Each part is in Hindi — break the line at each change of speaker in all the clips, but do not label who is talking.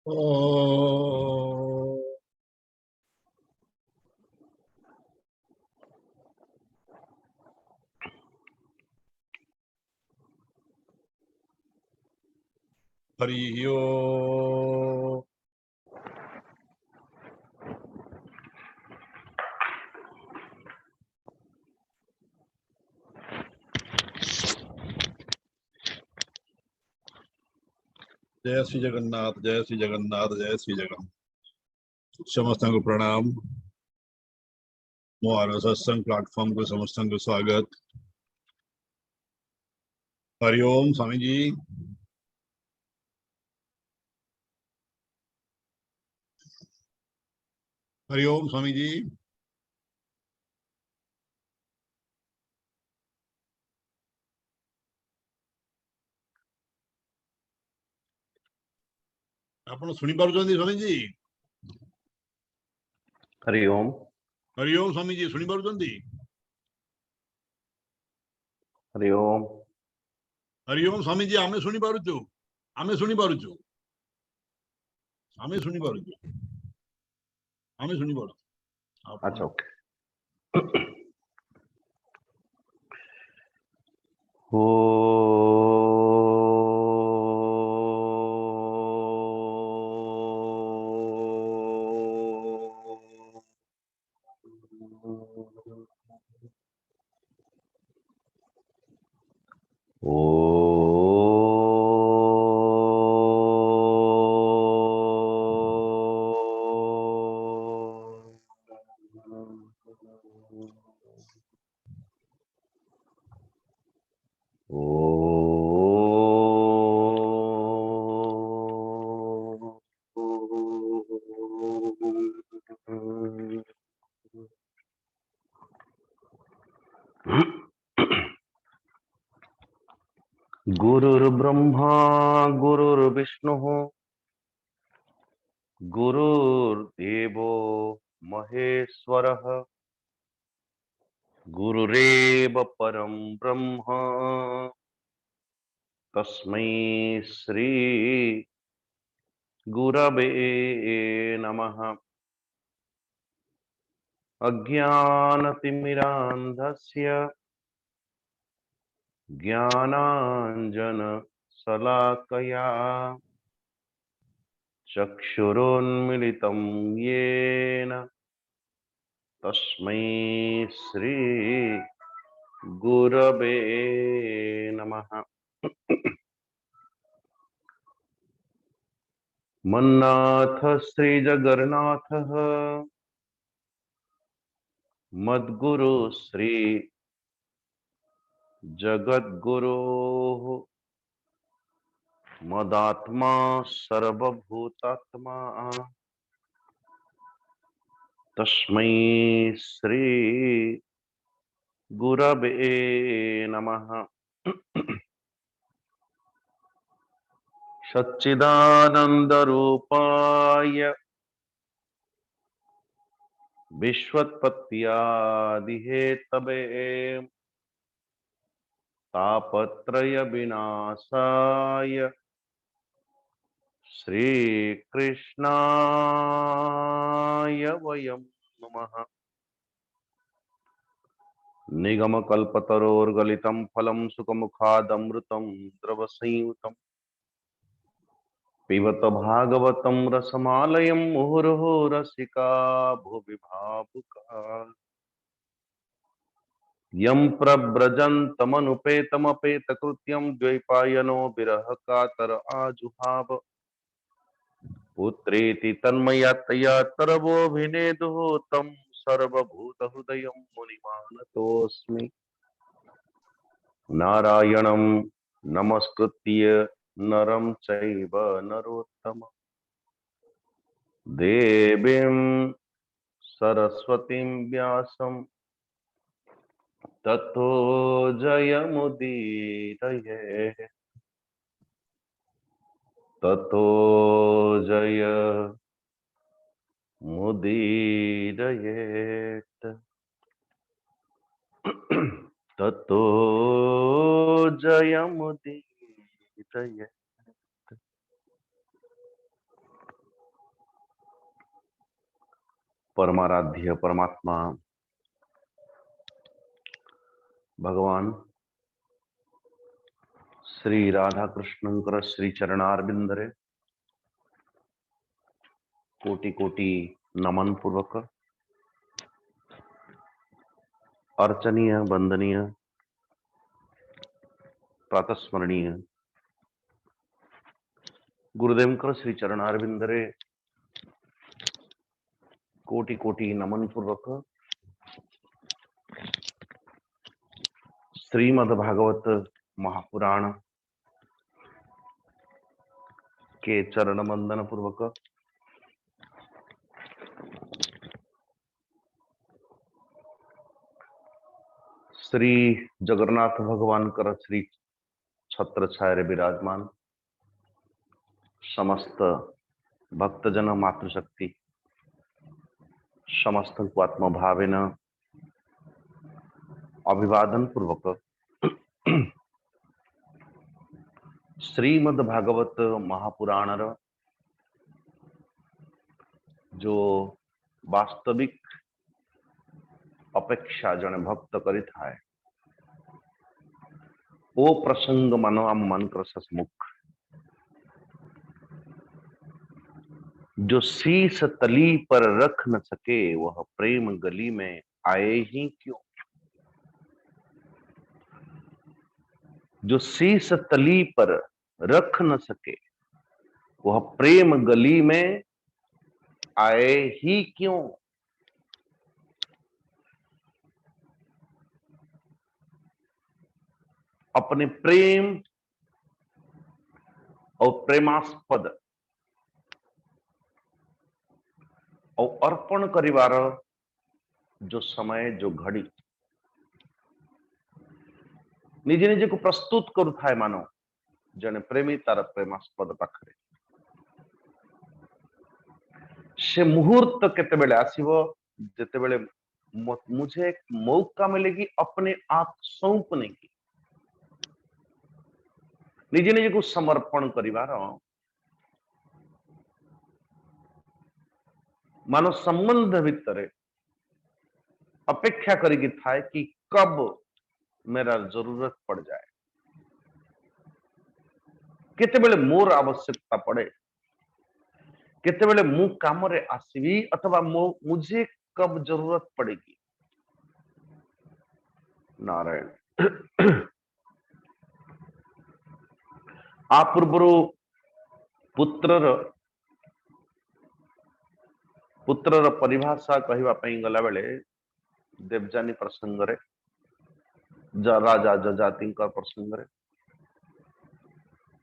ओ हरि ओम। जय श्री जगन्नाथ, जय श्री जगन्नाथ, जय श्री जगन्नाथ। समस्त को प्रणाम। मोहन सत्संग प्लेटफॉर्म को समस्त को स्वागत। हरिओम स्वामी जी। हरिओम स्वामी जी। आपण सुनी पारुचंदी स्वामी जी?
हरिओम।
हरिओम स्वामी जी, सुनी पारुचंदी?
हरिओम।
हरिओम स्वामी जी, आमे सुनी पारुचु, आमे सुनी पारुचु, आमे सुनी पारुचु, आमे सुनी पारुचु।
अच्छा, ओके। ओ गुरुर्ब्रह्मा गुरुर्विष्णुः गुरुर्देवो महेश्वरः गुरुरेव परं ब्रह्म तस्मै श्री गुरवे नमः। अज्ञानतिमिरान्धस्य ज्ञानाञ्जनशलाकया चक्षुरुन्मिलितं येन तस्मै श्री गुरवे नमः। मन्नाथ श्री जगन्नाथः मद्गुरु श्री जगद्गुरोः मदात्मा सर्वभूतात्मा तस्मै श्री गुरवे नमः। सच्चिदानंदरूपाय विश्वोत्पत्त्यादिहेतवे तापत्रय विनाशाय श्रीकृष्णाय वयं नमः। निगमकल्पतरोर्गलितं फलं सुखमुखादमृतं द्रवसंयुतं पिबत भागवतं रसमालयं मुहुर्मुहुः रसिका भुवि भावुका यं प्रव्रजन्तमनुपेतमपेतकृत्यं द्वैपायनो विरह कातर आजुहाव पुत्रेति तन्मयतया तरवोऽभिनेदुः तं सर्वभूतहृदयं मुनिमानतोऽस्मि। नारायणं नमस्कृत्य नरं चैव नरोत्तमं देवीं सरस्वतीं व्यासं ततो जयमुदीरये। ततो जयमुदीरयेत्। ततो जयमुदीरयेत्। परमाराध्य परमात्मा भगवान श्री राधा कृष्णंकर श्री चरणारविंदरे कोटि कोटि नमन पूर्वक अर्चनीय वंदनीय प्रातस्मरणीय गुरुदेवकर श्री चरणारविंदरे कोटि कोटि नमन पूर्वक श्रीमद्भागवत महापुराण के चरण वंदन पूर्वक श्री जगन्नाथ भगवान कर श्री छत्र छाया विराजमान समस्त भक्तजन मातृशक्ति समस्त को आत्म भावेन अभिवादन पूर्वक श्रीमद् भागवत महापुराण जो वास्तविक अपेक्षा जने भक्त करी थाए वो प्रसंग मनो आम मन कर ससमुख जो शीश तली पर रख न सके वह प्रेम गली में आए ही क्यों। जो शीश तली पर रख न सके वह प्रेम गली में आए ही क्यों। अपने प्रेम और प्रेमास्पद और अर्पण करिवार जो समय जो घड़ी निजे निजे को प्रस्तुत करुथाए मानो जने प्रेमी तार प्रेमास्पद पाखरे से मुहूर्त केतेबेले आसीबो जेतेबेले मुझे एक मौका मिलेगी अपने आप सौंपने की निजे निजे को समर्पण करिवार मानो संबंध भितरे अपेक्षा करिकी थाए कि कब मेरा जरूरत पड़ जाए केतेबेले मोर आवश्यकता पड़े केतेबेले मु काम रे आसीबी अथवा मुझे कब जरूरत पड़ेगी। नारायण आ पूर्व पुत्रर परिभाषा कहवा गला बेले देवजानी प्रसंग रे राजा जजाति प्रसंग रे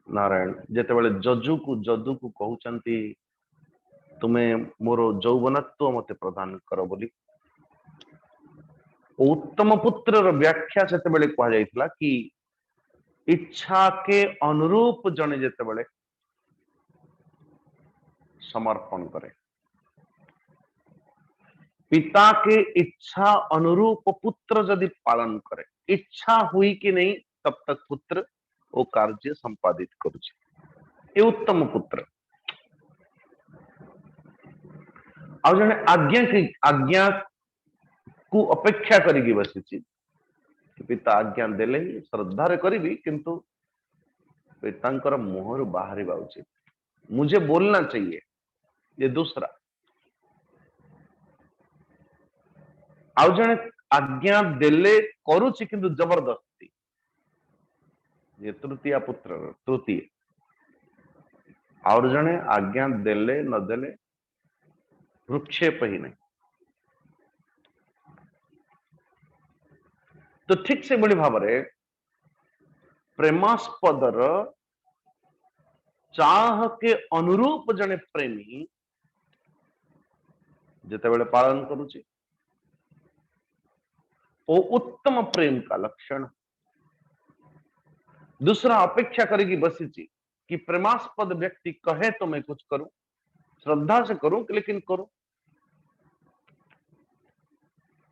नारायण जेतेबेले जजू को कहउचंती तुम्हें मोर यौवनत्व मते प्रदान कर बोली उत्तम पुत्रर व्याख्या सेतेबेले कहा जाइतला कि इच्छा के अनुरूप जने जेतेबेले समर्पण करे पिता के इच्छा अनुरूप पुत्र यदि पालन करे इच्छा हुई कि नहीं तब तक पुत्र वो कार्य संपादित करुचे उत्तम पुत्र आ जने आज्ञा को अपेक्षा करी बसी पिता आज्ञा देले ही श्रद्धारे करी किंतु पिता मुहर बाहर उचित मुझे बोलना चाहिए ये दूसरा आउ जने आज्ञा देले करुची किंतु जबरदस्ती ये तृतीय पुत्र तृतीय और जने आज्ञा देले न देले वृक्षेप ही नहीं तो ठीक से बड़ी भाव प्रेमास्पदर चाह के अनुरूप जने प्रेमी जितेबेले पालन करुची वो उत्तम प्रेम का लक्षण। दूसरा अपेक्षा करेगी बसी कि प्रेमास्पद व्यक्ति कहे तो मैं कुछ करूं श्रद्धा से करूं लेकिन करूं।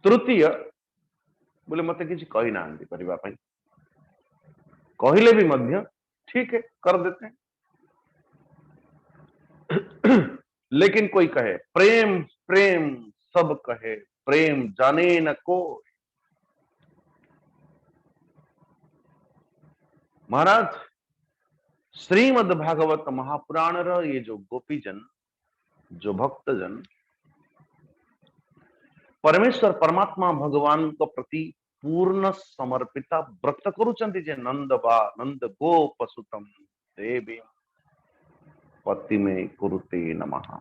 तृतीय बोले मत किसी कही ना करने कहले भी मध्य ठीक है कर देते हैं लेकिन कोई कहे प्रेम प्रेम सब कहे प्रेम जाने न को। महाराज श्रीमद् भागवत महापुराण रा ये जो गोपीजन, जो भक्तजन परमेश्वर परमात्मा भगवान को प्रति पूर्ण समर्पिता व्रत करुचंती जे नंद बा नंद गोप सुतम देवी पति में कुरुते नमः।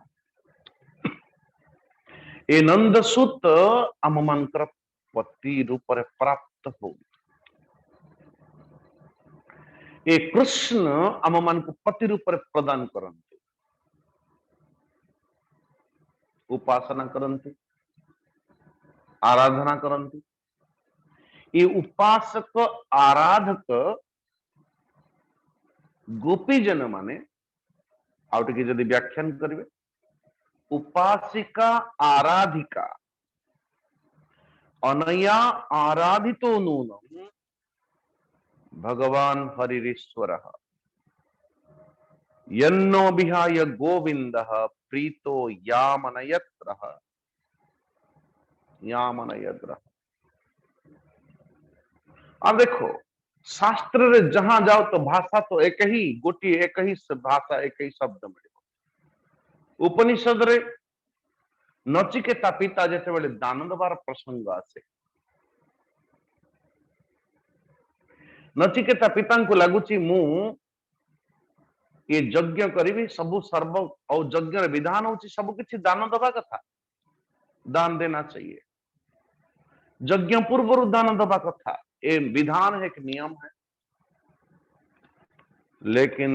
ए नंद सुत आम मानकर पति रूप रे प्राप्त हो। ए कृष्ण आम मान को पति रूप रे प्रदान करते, उपासना करते, आराधना करते। ये उपासक आराधक गोपीजन माने आउट की यदि व्याख्यान करेंगे, उपासिका आराधिका अनया आराधितो नूनम भगवान हरिरीश्वर यन्नो विहाय गोविंद प्रीतो यामनयत्रः यामनयत्र। अब देखो शास्त्र रे जहां जाओ तो भाषा तो एक ही गोटी, एक ही भाषा, एक ही शब्द मिले। उपनिषद रे नचिकेता पिता जेते बेले दान दबार प्रसंग आसे, नचिकेता पिता को लगुची मु ये यज्ञ करी सबु सर्व और यज्ञ विधान होची सब किछि दान दबा कथा, दान देना चाहिए। यज्ञ पूर्व दान दबा कथा ये विधान है, एक नियम है। लेकिन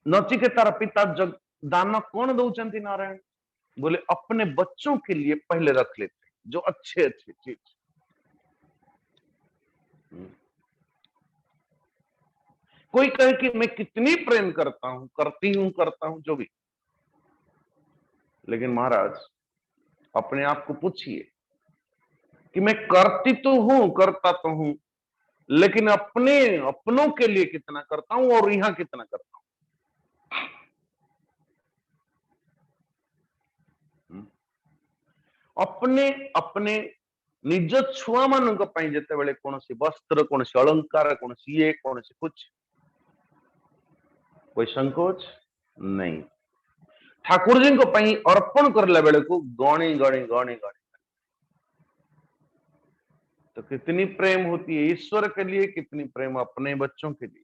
नचिकेतार पिता जग दान कौन दौचंती नारायण बोले अपने बच्चों के लिए पहले रख लेते जो अच्छे अच्छे चीज। कोई कहे कि मैं कितनी प्रेम करता हूं, करती हूं, करता हूं, जो भी, लेकिन महाराज अपने आप को पूछिए कि मैं करती तो हूं, करता तो हूं, लेकिन अपने अपनों के लिए कितना करता हूं और यहां कितना करता हूं। अपने अपने निज छुआ मान जिते बड़े कौन सी वस्त्र, कौन सी अलंकार, कौन सी ये, कौन सी कुछ, कोई संकोच नहीं। ठाकुर जी को पई अर्पण करला बेले को गणी गणी गणी गणी तो कितनी प्रेम होती है ईश्वर के लिए, कितनी प्रेम अपने बच्चों के लिए।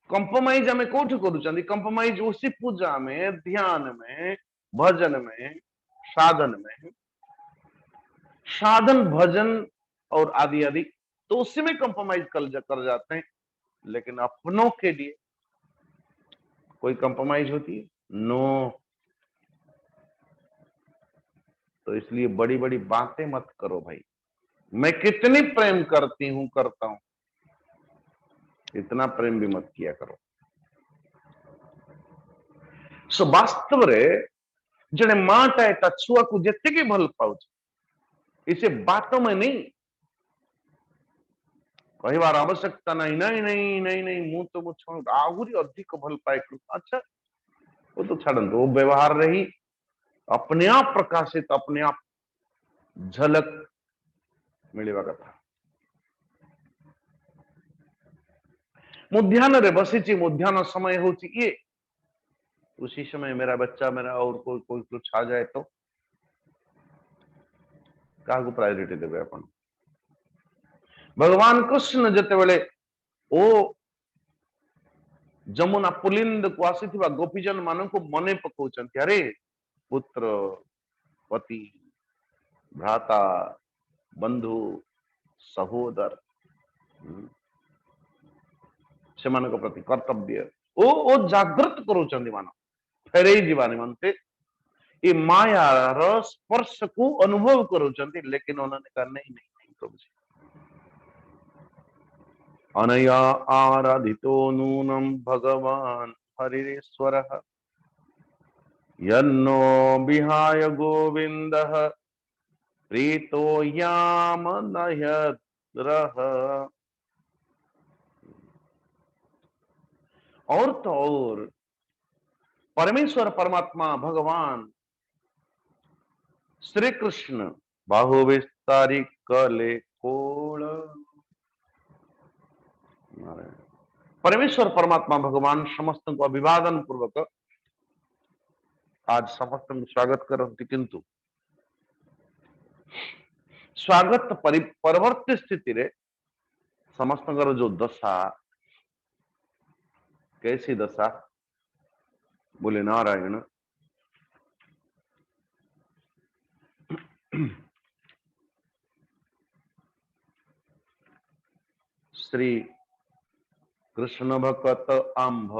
कंप्रोमाइज हमें कोठ करूँ, कंप्रोमाइज उसी पूजा में, ध्यान में, भजन में, साधन में, साधन भजन और आदि आदि, तो उसी में कंप्रोमाइज कर जाते हैं। लेकिन अपनों के लिए कोई कंप्रोमाइज होती है? नो। तो इसलिए बड़ी बड़ी बातें मत करो भाई। मैं कितनी प्रेम करती हूं, करता हूं, इतना प्रेम भी मत किया करो। सो वास्तव रे जड़े माटा ता छुआ को जेतिकी भल पाउछ, इसे बातों में नहीं कहवार आवश्यकता नहीं। नहीं नहीं नहीं नहीं मु तो मु छोड़ आहुरी अधिक भल पाए। अच्छा वो तो छाड़न, वो व्यवहार रही अपने आप प्रकाशित, अपने आप झलक मिलवा कथा। मुध्यान रे बसी, मुध्यान समय होची ये, उसी समय मेरा बच्चा, मेरा और कोई कोई कुछ आ जाए तो क्या को प्रायोरिटी देवे अपन? भगवान कृष्ण जते बेले ओ जमुना पुलिंद को आसीथिबा गोपीजन मान को मने पकाउचंती, अरे पुत्र, पति, भ्राता, बंधु, सहोदर, से मान को प्रति कर्तव्य ओ जागृत करूचंती मान फेरे जीवानी मानते ये माया र स्पर्श को अनुभव करूचंती। लेकिन उन्होंने कहा नहीं नहीं नहीं प्रभु जी, अनया आराधितो नूनम भगवान हरिरेश्वरः यन्नो विहाय गोविंदः प्रीतो यामनयत्रः। और तो और परमेश्वर परमात्मा भगवान श्री कृष्ण बाहु विस्तारी कले कोल। परमेश्वर परमात्मा भगवान समस्त को अभिवादन पूर्वक आज समस्त को स्वागत करती, किंतु स्वागत परवर्ती स्थिति रे समस्त जो दशा कैसी दशा बोले नारायण। श्री कृष्ण भक्त आंभ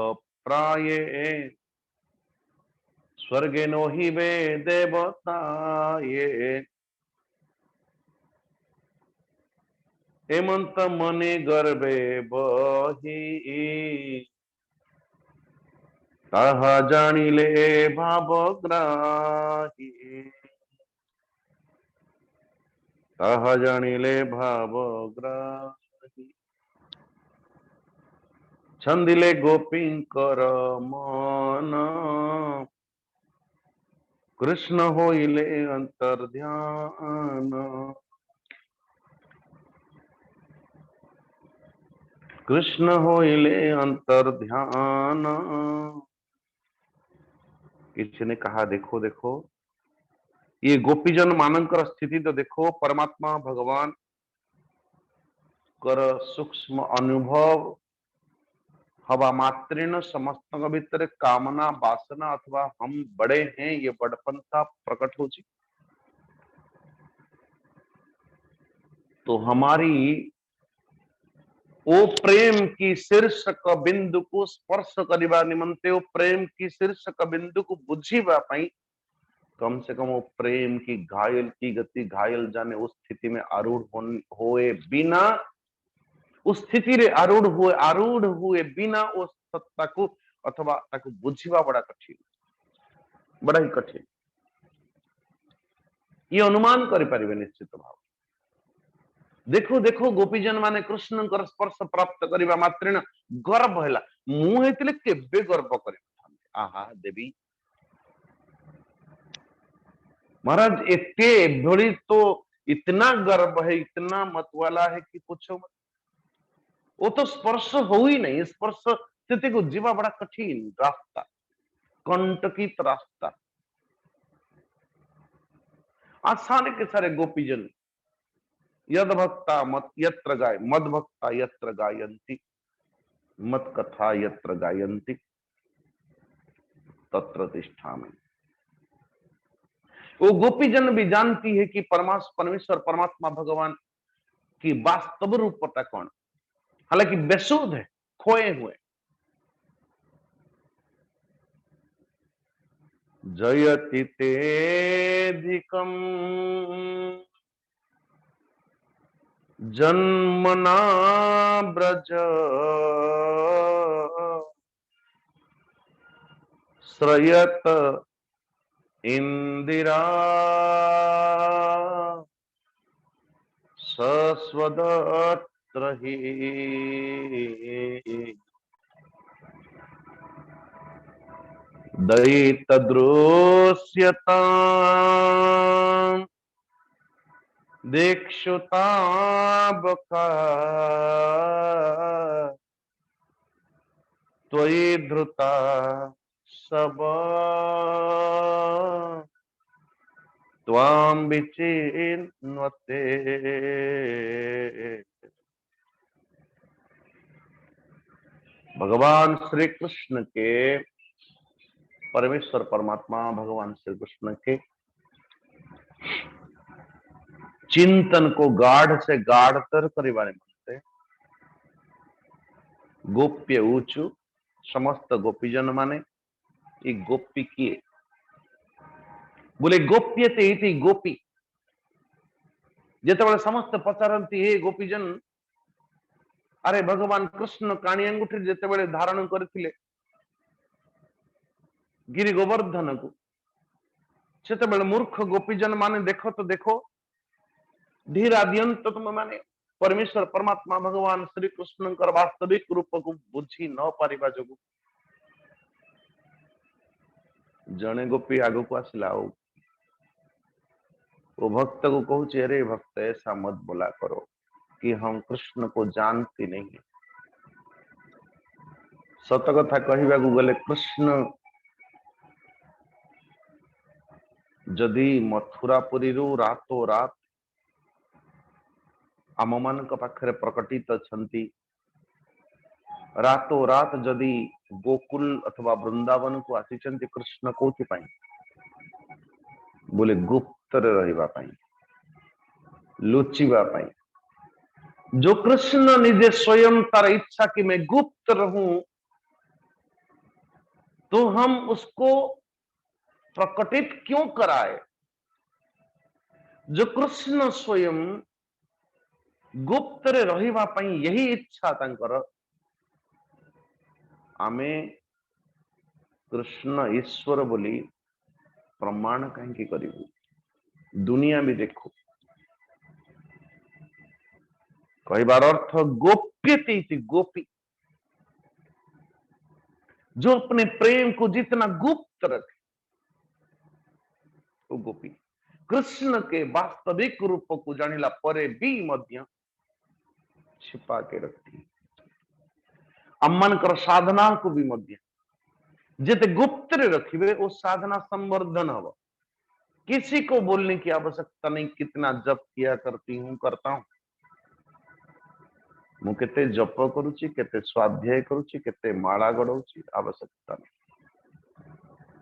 प्राये स्वर्गे नो ही वे देवताये हेमंत मणि गर्भे बही ताहा जानिले भावग्राही ताहा जानिले भावग्राही छंदिले गोपींकर मन कृष्ण होइले अंतर्ध्यान कृष्ण होइले अंतर्ध्यान। किसी ने कहा देखो देखो ये गोपीजन मानकर स्थिति तो देखो, परमात्मा भगवान कर सूक्ष्म अनुभव हवा मात्रेण समस्त भीतर कामना वासना अथवा हम बड़े हैं ये बड़पनता प्रकट हो। तो हमारी ओ प्रेम की शीर्षक बिंदु को स्पर्श करने निमंते ओ प्रेम की शीर्षक बिंदु को बुझीबा पाई कम से कम वो प्रेम की घायल की गति घायल जाने उस स्थिति में आरूढ़ होए बिना उस स्थिति रे आरूढ़ हुए बिना उस सत्ता को अथवा ताको बुझीबा बड़ा कठिन, बड़ा ही कठिन। ये अनुमान करि परिबे निश्चित भाव। देखो देखो गोपीजन माने कृष्ण कर स्पर्श प्राप्त करिबा मात्रेण गर्व हैला। मु हेतिले केबे गर्व करि आहा देवी महाराज एते भोली तो इतना गर्व है, इतना मतवाला है कि पूछो मत। वो तो स्पर्श हो ही नहीं, स्पर्श स्थिति को जीवा बड़ा कठिन रास्ता, कंटकित रास्ता। आसानी के सारे गोपीजन यद भक्ता मत यत्र गाय मद भक्ता यत्र गायंती मत कथा यत्र गायंती तत्र तिष्ठामि। वो गोपीजन भी जानती है कि परमेश्वर परमात्मा भगवान की वास्तव रूपता कौन, हालांकि बेसुध है, खोए हुए। जयति तेधिकम जन्मना ब्रज श्रयत इंदिरा सस्वदत्र ही दयितदृश्यता दीक्षुताबका त्वयि धृता सब त्वां विचिन्वते। भगवान श्री कृष्ण के परमेश्वर परमात्मा भगवान श्री कृष्ण के चिंतन को गाढ़ से गाढ़तर करिवाने मनते गोप्य ऊचु समस्त गोपीजन माने ये गोपी किए बोले गोप्यते इति गोपी। जेतेबेले समस्त पचारंती हे गोपीजन अरे भगवान कृष्ण काणी अंगुठी जेतेबेले धारण करथिले गिरि गोवर्धन को सेतेबेले मूर्ख गोपीजन माने देखो तो देखो धीराद्यंत तुम माने परमेश्वर परमात्मा भगवान श्री कृष्ण वास्तविक रूप को बुझी न पारिबा जोगु जने गोपी आगु को आसला वो भक्त को कहूचे अरे भक्त ऐसा मत बोला करो कि हम कृष्ण को जानती नहीं। सत कथा कहवा गले कृष्ण जदि मथुरापुरी रातो रात आम मान पाखरे प्रकटित अछंती, रातो रात जदि गोकुल अथवा वृंदावन को आसीचंती कृष्ण कोथि पाई बोले गुप्त रहिबा पाई, लुचिबा पाई। जो कृष्ण निजे स्वयं तार इच्छा कि मैं गुप्त रहूं तो हम उसको प्रकटित क्यों कराए। जो कृष्ण स्वयं गुप्त रे रहिबा पाई यही इच्छा तांकर, आमे कृष्ण ईश्वर बोली प्रमाण कहीं करिबु, दुनिया भी देखो। कहबार अर्थ गोप्यते इति गोपी, जो अपने प्रेम को जितना गुप्त रखे वो गोपी। कृष्ण के वास्तविक रूप को जानिला परे भी मध्य छिपा के रखती। अम्मनकर साधना को भी मध्य जिते गुप्त रे रखिबे वो साधना संवर्धन हव। किसी को बोलने की आवश्यकता नहीं कितना जप किया करती हूं करता हूं, मु केते जप करूची, केते स्वाध्याय करूची, केते माला गड़ौची, आवश्यकता नहीं।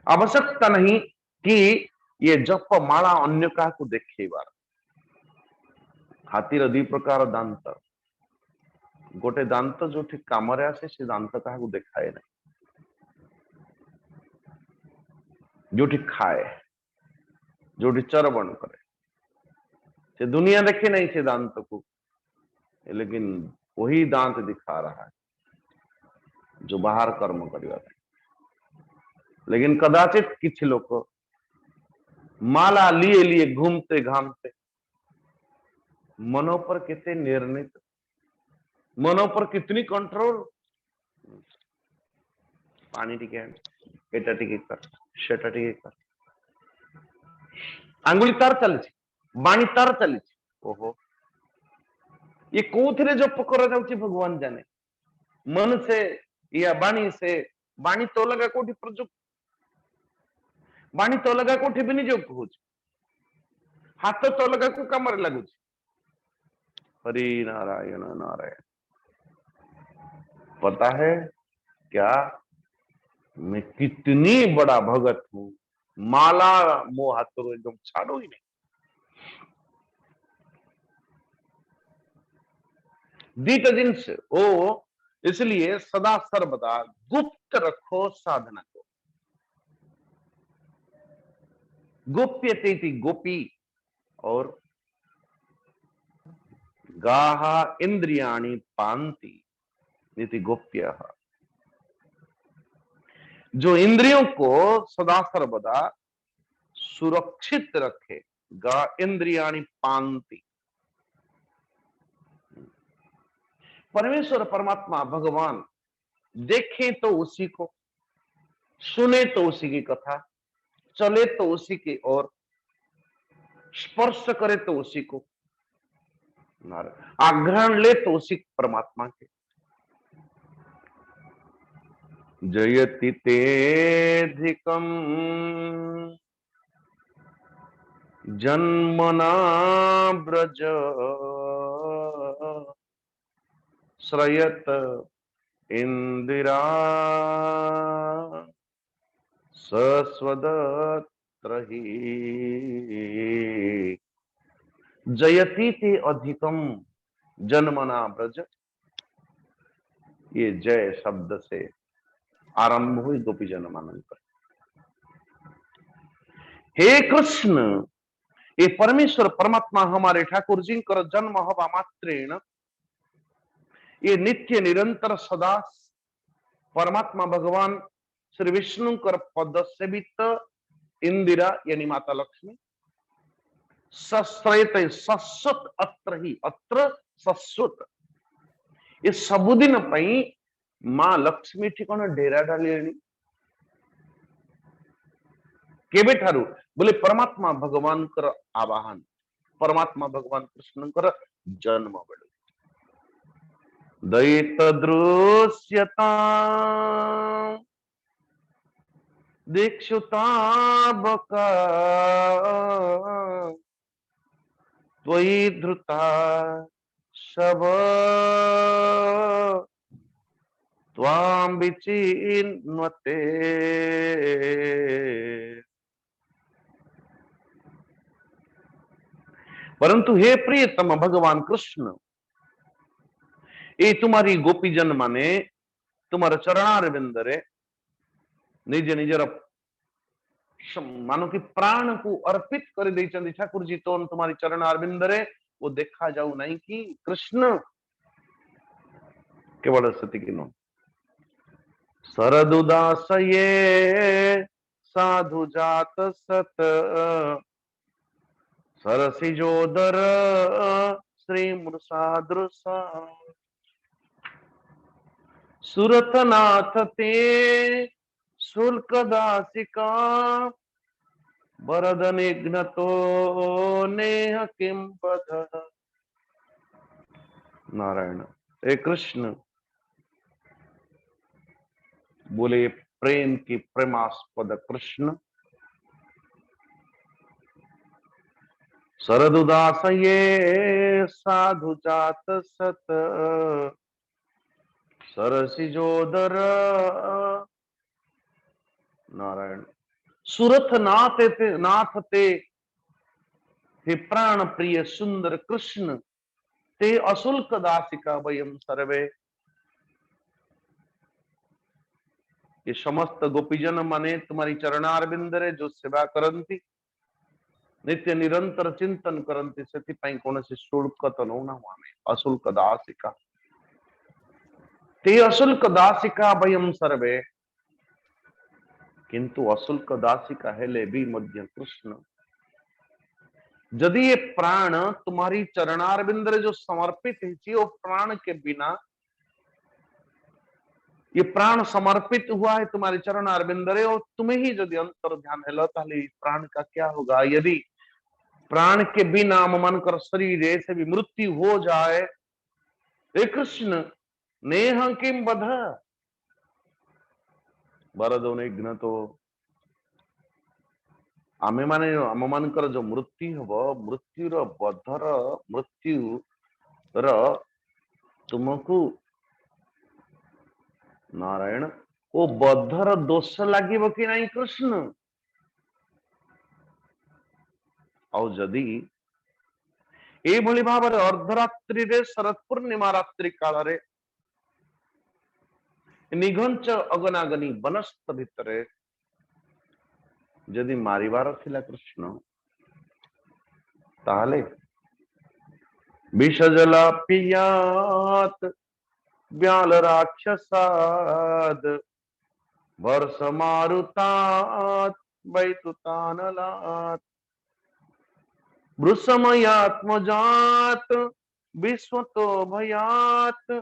आवश्यकता नहीं कि ये जप माला अन्य का को देखेबार। हाथीर दी प्रकार दांत, गोटे दांत जो काम आसे से दांत क्या देखाए ना, जो खाए जो चरवण करे से दुनिया देखे नहीं से दांत को, लेकिन वही दांत दिखा रहा है जो बाहर कर्म करवा। लेकिन कदाचित किछ लोग माला लिए लिए घूमते घामते मनो पर कितने निर्णित, मनो पर कितनी कंट्रोल। पानी टिके एटा टिके कर सेटा टिके कर, आंगुली तार चली बाणी तार चली। ओहो ये कोथरे जप करा जाउची भगवान जाने, मन से या बाणी से। बाणी तो लगा कोठी प्रयुक्त, बाणी तो लगा कोठी विनियोग हो, हाथ तो लगा को काम लगुच। हरि नारायण नारायण। पता है क्या मैं कितनी बड़ा भगत हूं, माला मो हाथों एकदम छाड़ो ही नहीं। दीत जिनस ओ, इसलिए सदा सर्वदा गुप्त रखो साधना को। गोप्यते गोपी और गाहा इंद्रियाणि पांति नीति गोप्य। जो इंद्रियों को सदा सर्वदा सुरक्षित रखे, गा इंद्रियाणि पांति। परमेश्वर परमात्मा भगवान देखें तो उसी को, सुने तो उसी की कथा, चले तो उसी की ओर, स्पर्श करे तो उसी को, आग्रहण ले तो उसी परमात्मा के। जयति तेधिकम जन्मना ब्रज श्रयत इंदिरा सस्वदत्र ही। जयति ते अधिकम जन्मना ब्रज, ये जय शब्द से आरंभ हुई गोपी जन मानकर। हे कृष्ण, ये परमेश्वर परमात्मा हमारे ठाकुर जी कर जन्म हवा मात्रेण ये नित्य निरंतर सदा परमात्मा भगवान श्री विष्णु कर पद सेवित इंदिरा यानी माता लक्ष्मी सश्रयत सस्वत अत्र ही, अत्र सस्वत ये सबुदिन मां लक्ष्मी ठिकाना डेरा डाली। केबे ठारू बोले परमात्मा भगवान कर आवाहन परमात्मा भगवान कृष्ण कर जन्म बेलू दैत दृश्यता दीक्षुता बका त्वयि धृता शब त्वां विचिन्वते। परंतु हे प्रियतम भगवान कृष्ण ये तुम्हारी गोपीजन माने तुम्हारे चरणारविंद रे निज निजर मानो कि प्राण को अर्पित कर दे ठाकुर जी तो तुम्हारी चरणारविंद रे वो देखा जाऊ नहीं कि कृष्ण केवल सती किनो शरद उदास ये साधु जात सत सरसिजोदर श्री मृषादृशा सुरतनाथ ते शुल्क दासिका वरद निघ्नतो नेह किम पद। नारायण हे कृष्ण बोले प्रेम की प्रेमास्पद कृष्ण शरद उदास ये साधु जात सत सरसिजोदर नारायण सुरथ नाथ ते हे प्राण प्रिय सुंदर कृष्ण ते अशुल्क दासिका वयम सर्वे ये समस्त गोपीजन माने तुम्हारी चरणारविंद रे जो सेवा करंती नित्य निरंतर चिंतन करंती से कौन शुल्क तो नौ आमे अशुल्क दासिका ते अशुल्क दासिका वयम सर्वे किंतु अशुल्क दासिका हेले भी मध्य कृष्ण यदि ये प्राण तुम्हारी चरणारविंद रे जो समर्पित है वो प्राण के बिना ये प्राण समर्पित हुआ है तुम्हारे चरण अरविंद रे और तुम्हें ही यदि अंतर ध्यान है ताले प्राण का क्या होगा यदि प्राण के बिना मन कर शरीर ऐसे भी मृत्यु हो जाए हे कृष्ण नेह किम बध बरदो निघ्न तो आमे माने आम मानकर जो मृत्यु हम मृत्युर बधर मृत्युर तुमको नारायण वो बधर दोष लगे कि नहीं कृष्ण ଆଉ ଯଦି ଏଇଭଳି ଭାବରେ ଅର୍ଦ୍ଧରାତ୍ରିରେ ଶରତ ପୂର୍ଣ୍ଣିମା ରାତ୍ରି କାଳରେ ନିଘଞ୍ଚ ଅଗନାଗନି ବନସ୍ତ ଭିତରେ ଯଦି ମାରିବାର ଥିଲା କୃଷ୍ଣ ତାହେଲେ ବିଷଜଲ ପିୟାତ ବ୍ୟାଲ ରାକ୍ଷସାଦ ବର୍ଷ ମାରୁତାତ ବୈତୁତାନଲାତ वृषमयात्मजात विश्वतो भयात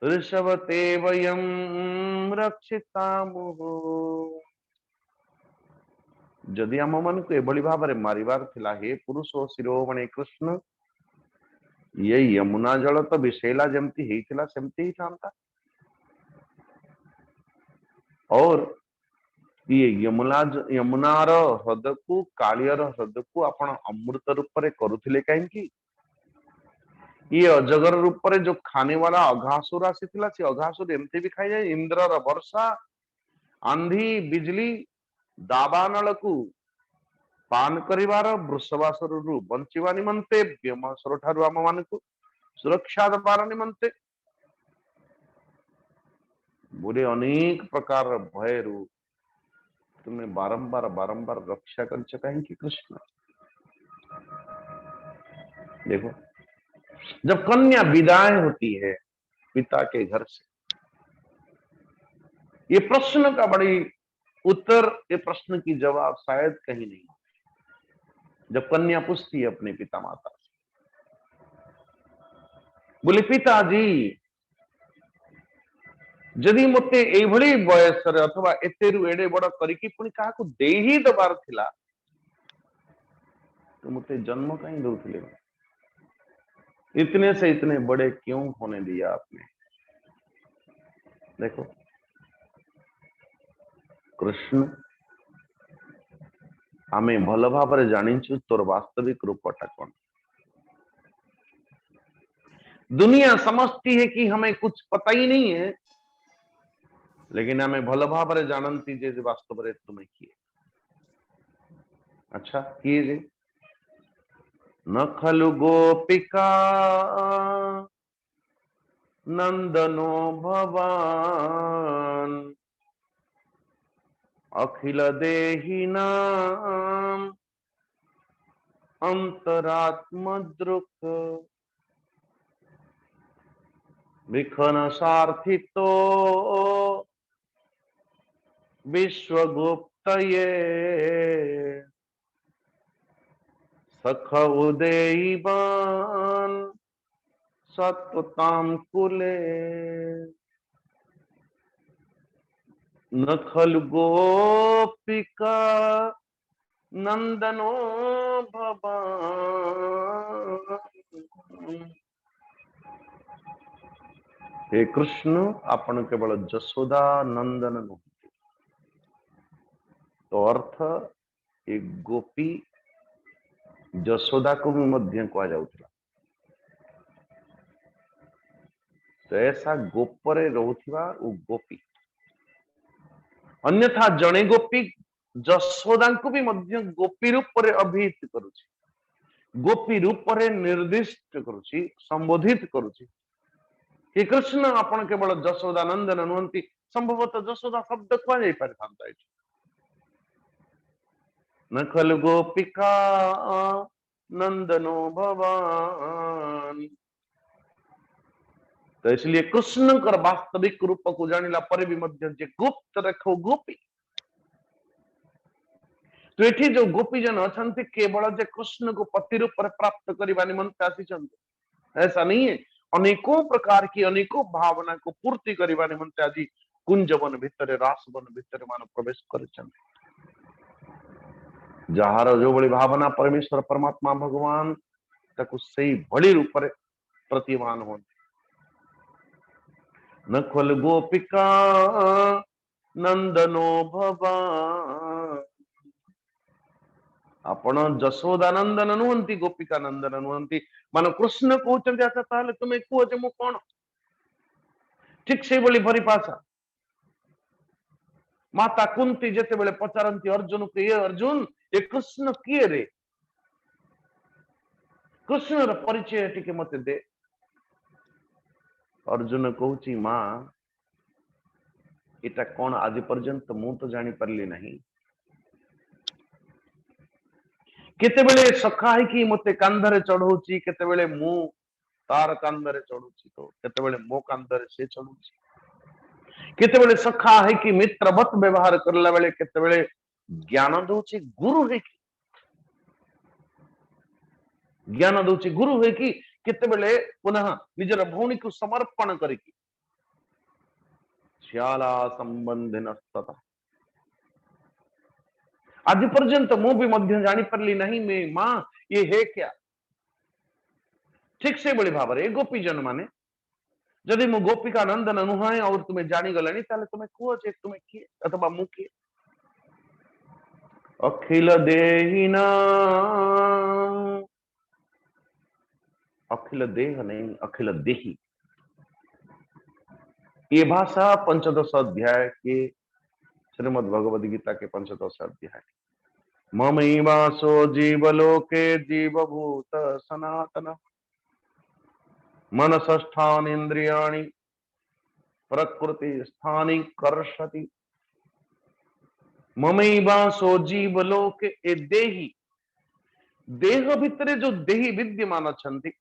ऋषभते वयं रक्षितामुः जदि आम मन को एभली भाव में मारिबार थिला हे पुरुष शिरोमणि कृष्ण ये यमुना जल तो विषेला जमती हेइथिला सेमती ही थांता और ये यमुनार ह्रद को कालियर ह्रद को आपण अमृत रूप में करुथिले कहीं ये अजगर रूप में जो खाने वाला अघासुर आसीथिला से अघासुर एमती भी खाई जाए इंद्रर वर्षा आंधी बिजली दावानल को पान करिवार वृषभासुर बंचिवा निमंते व्योमासुर ठारू आम मान को सुरक्षा दबार निमंते बोले अनेक प्रकार भय रू तुम्हें बारंबार बारंबार रक्षा कर कहीं कृष्ण देखो जब कन्या विदाई होती है पिता के घर से ये प्रश्न का बड़ी उत्तर ये प्रश्न की जवाब शायद कहीं नहीं जब कन्या पूछती है अपने पिता माता से बोले पिताजी जदि मते एई भली बयस रे अथवा एतेरु एडे बड़ करिकि पुनी काहाकू देई ही दबार थिला तो मते जन्म कहीं दउथिले? इतने से इतने बड़े क्यों होने दिया आपने? देखो कृष्ण आमे भल भाव जानिछु तोर वास्तविक रूपटा कौन। दुनिया समझती है कि हमें कुछ पता ही नहीं है, लेकिन हमें भल भाव जानती जे वास्तव रे तुम्हें किए। अच्छा किए जे न खलु गोपिका नंदनो भवान अखिल देही नाम अंतरात्म दृक विखन सार्थितो विश्वगुप्त ये सख उदयीबान सत्वताम कुले न खल गोपिका नंदनो भवान। हे कृष्ण आपण केवल जसोदा नंदन नुहति। तो अर्थ एक गोपी जसोदा को भी मध्य कह जाउथला। तो ऐसा गोपरे रोथिबा उ गोपी, अन्यथा जणे गोपी जसोदा को भी मध्य गोपी रूप रे अभिहित करुछि, गोपी रूप रे निर्दिष्ट करुछि, संबोधित करुछि कि कृष्ण आपण केवल जसोदा नंदन नुहति। संभवतः जसोदा शब्द कह जाई पारथांता एठी। न खल गोपिका नंदनो भवान। तो इसलिए कृष्ण कर वास्तविक रूप को जानिला पर भी मध्य जे गुप्त रखो गोपी। तो एठी जो गोपी जन अछंती केवल जे कृष्ण को पति रूप पर प्राप्त करबा निमंते आसीचंती, ऐसा नहीं है। अनेकों प्रकार की अनेकों भावना को पूर्ति करबा निमंते आज कुंजवन भितर रासवन भितर मान प्रवेश करछंती। जहार जो बड़ी भावना परमेश्वर परमात्मा भगवान ताकू सही भली रूप रे प्रतिमान हो। न खल गोपिका नंदनो भवान। आपण जसोदा नंदन नुहंती, गोपिका नंदन नुहंती। मान कृष्ण कहते अच्छा ताले तुम्हें कह जे मु कौन। ठीक से बोली परिभाषा माता कुंती जेते बेले पचारंती अर्जुन को, ये अर्जुन ये कृष्ण किए रे, कृष्ण र परिचय टिके मते दे। अर्जुन कहूची मां इटा कौन आज पर्यंत मु तो जानी परली नहीं। केते बेले सखा है कि मते कांधरे चढ़ौची, केते बेले मु तार कांधरे चढ़ौची, तो केते बेले मो कांधरे से चढ़ौची। केते बेले सखा है कि मित्रवत व्यवहार करला बेले, केते बेले ज्ञान दउची गुरु है कि, ज्ञान दउची गुरु है कि, केते बेले पुनः निजर भौणी को समर्पण करिकी श्याला संबंधिन तथा। आज पर्यंत मु भी मध्य जानी परली नहीं मे मां ये है क्या। ठीक से बड़ी भाव रे गोपी जन माने जदि मु गोपिका नंदन नुहे और तुम्हें जानी गलानी ताले तुम्हें कह जे तुम्हें किए अथवा मु किए। अखिल देहिना, अखिल देह नहीं अखिल देही। ये भाषा पंचदश अध्याय के श्रीमद् भगवद गीता के पंचदश अध्याय। ममैवासो जीवलोके जीवभूत सनातन मनसष्ठानि इंद्रियाणि प्रकृति स्थानी कर्षति। ममैवासो जीवलोके ए देही, देह भितरे जो देही विद्यमान अछंती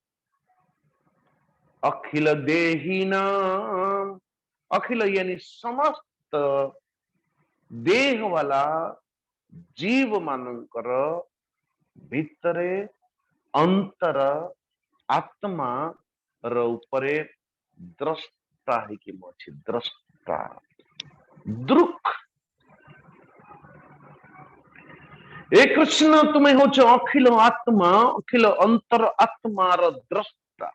अखिल देहीना, अखिल यानी समस्त देह वाला जीव मानकर भितरे अंतर आत्मा रे ऊपरे द्रष्टा है कि मछि द्रष्टा। दुख ए कृष्ण तुम्हें हो अखिल आत्मा अखिल अंतर आत्मार द्रष्टा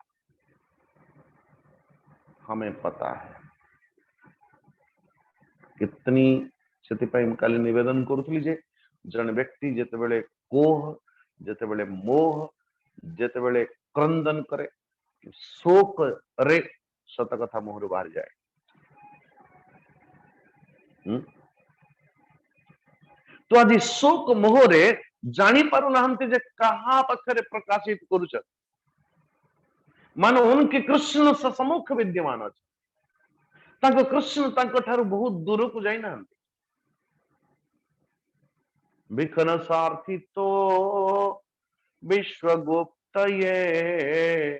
हमें पता है कितनी से काली निवेदन करुली जे जन व्यक्ति जितेबले कोह जितेबले मोह जितेबले क्रंदन करे शोक रे सत कथा मुहर बाहर जाए तो आज शोक मोहरे जानी पारु नाहंती जे कहा पाखरे प्रकाशित करूछ मानो उनके कृष्ण सम्मुख विद्यमान अछि ताको कृष्ण ताको ठारू बहुत दूर को जाई नाहंती विखन सारथी तो विश्वगुप्त ये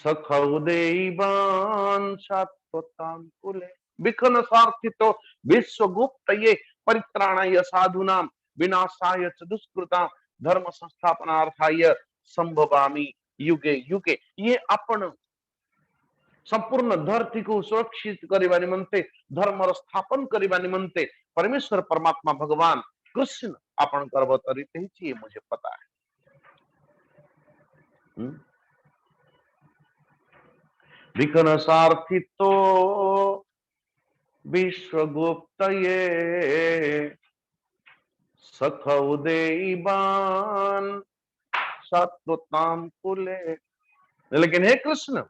सखौ देवान सात्वतांकुले विखन सारथी तो विश्वगुप्त ये परित्राणाय साधूनाम विनाशाय च दुष्कृताम धर्म संस्थापनार्थाय संभवामि युगे युगे ये आपण संपूर्ण धरती को सुरक्षित करने निमंते धर्म स्थापन करने निमंते परमेश्वर परमात्मा भगवान कृष्ण आपण अवतरित ही मुझे पता है विकन सारथी तो विश्वगुप्त ये सखौ देवान सात्वताम कुले लेकिन हे कृष्ण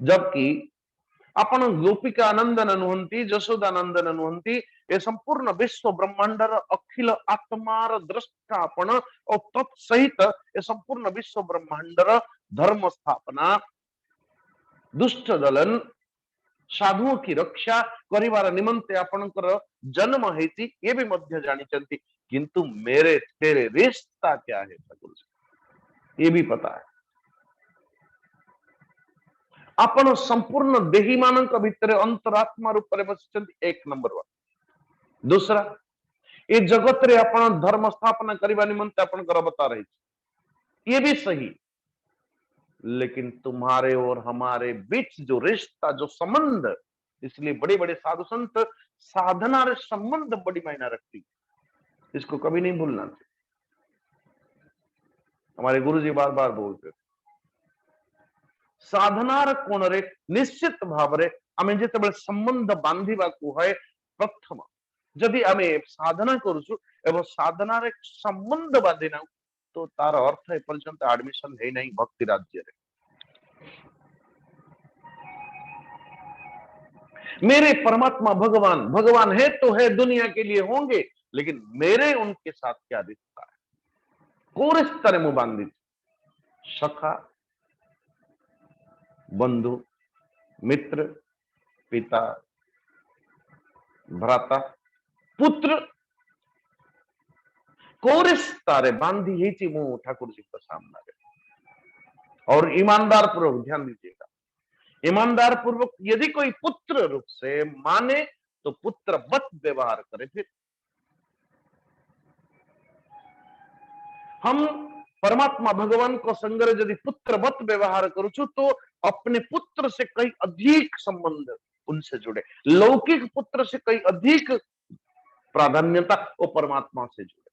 जबकि आपण गोपिका नंदन नुहंती जशोदा नंदन नुहंती ये संपूर्ण विश्व ब्रह्मांडर अखिल आत्मार दृष्टा आपण और तत्सहित ये संपूर्ण विश्व ब्रह्मांडर धर्म स्थापना दुष्ट दलन साधुओं की रक्षा करिवार निमंते आपणकर जन्म हेती ये भी मध्य जानिचंती किंतु मेरे तेरे रिश्ता क्या है ठाकुर जी ये भी पता है आपण संपूर्ण देही मानक भितर अंतरात्मा रूप में बसिचंती एक नंबर वन दूसरा ये जगत रे आपण धर्म स्थापना करिवा निमंते आपणकर अवतार है ये भी सही लेकिन तुम्हारे और हमारे बीच जो रिश्ता जो संबंध इसलिए बड़े बड़े साधु संत साधना रे संबंध बड़ी मायना रखती इसको कभी नहीं भूलना चाहिए हमारे गुरु जी बार बार बोलते साधनार कोण रे निश्चित भाव रे आमे जेतेबेले संबंध बांधिबा को है प्रथम जदि आमे साधना करूछु एवं साधना रे संबंध बांधिना तो तार अर्थ ए पर्यंत एडमिशन है नहीं भक्ति राज्य रे मेरे परमात्मा भगवान भगवान है तो है दुनिया के लिए होंगे लेकिन मेरे उनके साथ क्या रिश्ता है कोर स्तर में बांधित सखा बंधु मित्र पिता भ्राता पुत्र कोरिस्तारे बांधी ही मु ठाकुर जी का सामना है और ईमानदार पूर्वक ध्यान दीजिएगा ईमानदार पूर्वक यदि कोई पुत्र रूप से माने तो पुत्र वत व्यवहार करे फिर हम परमात्मा भगवान को संग्रह यदि पुत्र वत व्यवहार करूछु तो अपने पुत्र से कई अधिक संबंध उनसे जुड़े लौकिक पुत्र से कई अधिक प्राधान्यता वो परमात्मा से जुड़े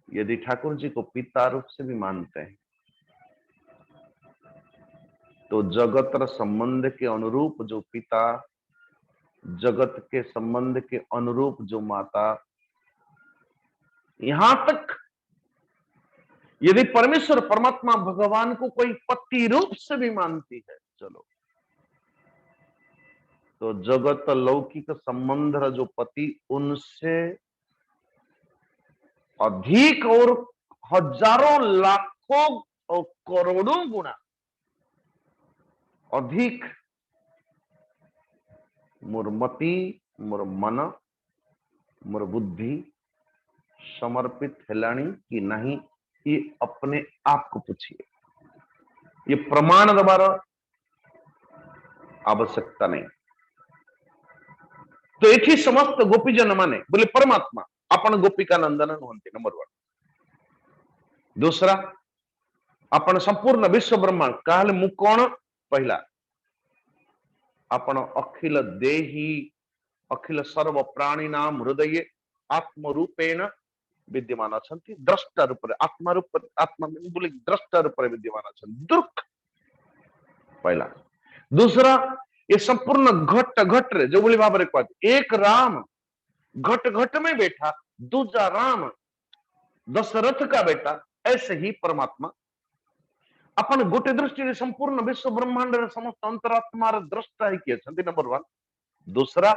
यदि ठाकुर जी को पिता रूप से भी मानते हैं तो जगत संबंध के अनुरूप जो पिता जगत के संबंध के अनुरूप जो माता यहां तक यदि परमेश्वर परमात्मा भगवान को कोई पति रूप से भी मानती है चलो तो जगत लौकिक संबंध जो पति उनसे अधिक और हजारों लाखों और करोड़ों गुना अधिक मोर मति मोर मन मोर बुद्धि समर्पित हेलानी कि नहीं ये अपने आप को पूछिए ये प्रमाण दबार आवश्यकता नहीं तो एक ही समस्त गोपीजन माने बोले परमात्मा अपन गोपिका नंदन नुहंती नंबर वन दूसरा आपण संपूर्ण विश्व ब्रह्मांड कहले मु कौन पहला आपण अखिल देही अखिल सर्व प्राणी नाम हृदय आत्म रूपेण विद्यमान अछंती द्रष्टा रूप आत्मा रूप आत्मा बोले द्रष्टा रूप विद्यमान अछंती दुख पहला। दूसरा ये संपूर्ण घट घट रे जो बोली भाव रे कहते एक राम घट घट में बैठा दूजा राम दशरथ का बेटा ऐसे ही परमात्मा अपन गोटे दृष्टि संपूर्ण विश्व ब्रह्मांड समस्त अंतरात्मा द्रष्टा किए नंबर वन। दूसरा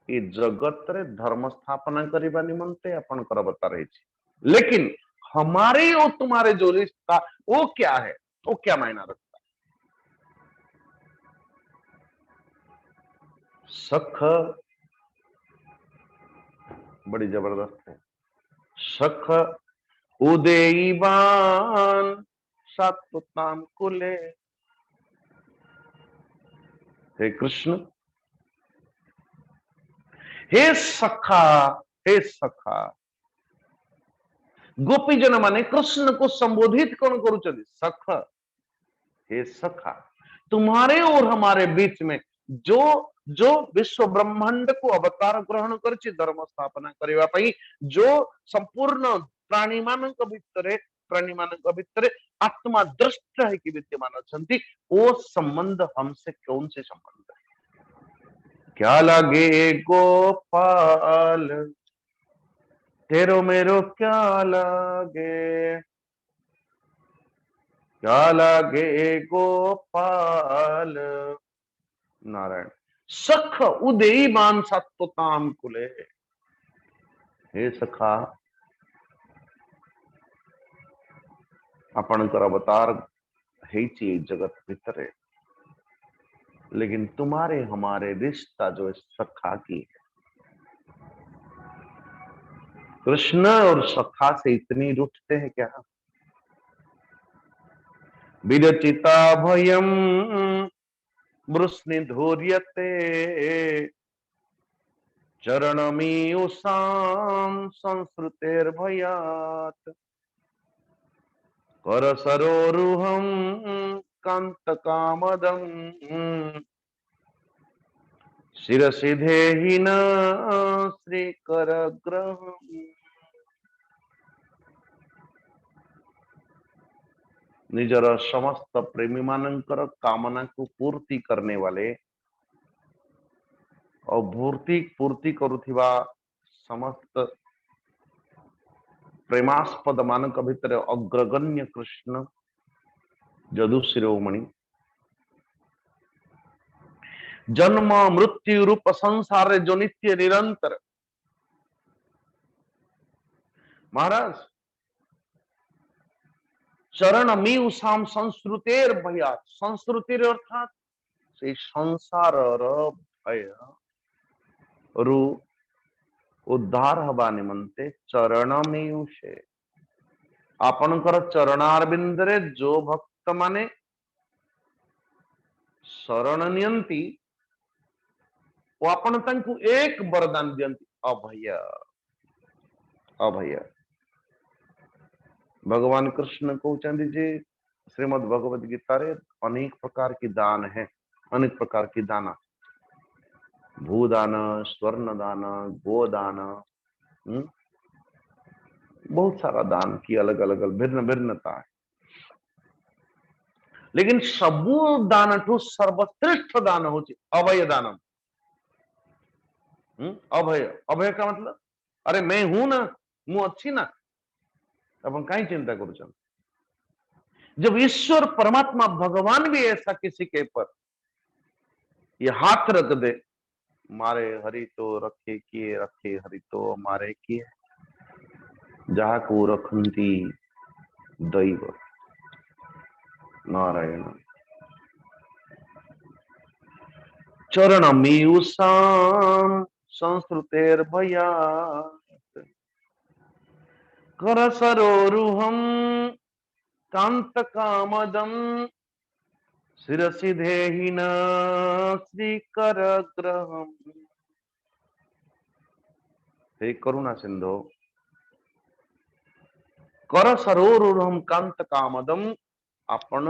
ये जगत रे धर्म स्थापना करने निमंते आपनकर अवतार है, लेकिन हमारे और तुम्हारे जो रिश्ता वो क्या है, वो क्या मायना रखता है। सख बड़ी जबरदस्त है। सख उदयीवान सात्वताम कुले। हे कृष्ण, हे सखा, हे सखा। गोपीजन माने कृष्ण को संबोधित कौन करुचंदी सख। हे सखा, तुम्हारे और हमारे बीच में जो जो विश्व ब्रह्मांड को अवतार ग्रहण करछि धर्म स्थापना करबा पई जो संपूर्ण प्राणी मानक भितरे आत्मा दृष्ट है कि विद्यमान अछंती वो संबंध हमसे कौन से संबंध है। क्या लागे गोपाल तेरो मेरो क्या लागे, क्या लागे गोपाल नारायण। सख उदयीमान सत्वताम कुले। हे सखा, आपणकर अवतार है जगत भितरे, लेकिन तुम्हारे हमारे रिश्ता जो सखा की है। कृष्ण और सखा से इतनी रूठते हैं क्या। विरचिता भयम वृष्णि धूर्यते चरणमीयुषां संस्कृतेर्भयात् करसरोरुहं कान्तकामदं शिरसि देहि न श्रीकरग्रहम्। निजर समस्त प्रेमी मानकर कामना को पूर्ति करने वाले और पूर्ति करुथिबा समस्त प्रेमास्पद मानक भितर अग्रगण्य कृष्ण जदु शिरोमणि जन्म मृत्यु रूप संसार जो नित्य निरंतर। महाराज चरण मीउषाम संस्कृतेर भयात, संस्कृतिर अर्थात से संसार भय रु उद्धार हवा निमंते चरण मीउषे आपनकर चरणारविंद रे जो भक्त माने शरण नियंती वो आपण तंकु एक वरदान दियंती अभय। अभय भगवान कृष्ण कहते जे श्रीमद् भगवद गीता रे अनेक प्रकार की दान है, अनेक प्रकार की दाना, भूदान, स्वर्ण दान, गोदान, बहुत सारा दान की अलग अलग भिन्न भिन्नता है। लेकिन सबू दान ठू सर्वश्रेष्ठ दान हो अभय दानम। अभय, अभय का मतलब अरे मैं हूं ना, मु अच्छी ना, अपन कहीं चिंता करूँ। जब ईश्वर परमात्मा भगवान भी ऐसा किसी के पर ये हाथ रख दे, मारे हरि तो रखे किए, रखे हरि तो मारे किए, जहा को रखंती दैव नारायण। चरण मीयुषाम संस्कृतेर भयात् कर सरोरुहम कांत कामदम शिरसि देहि न श्रीकर ग्रहम। हे करुणा सिंधु, कर सरोरुहम कांत कामदम आपण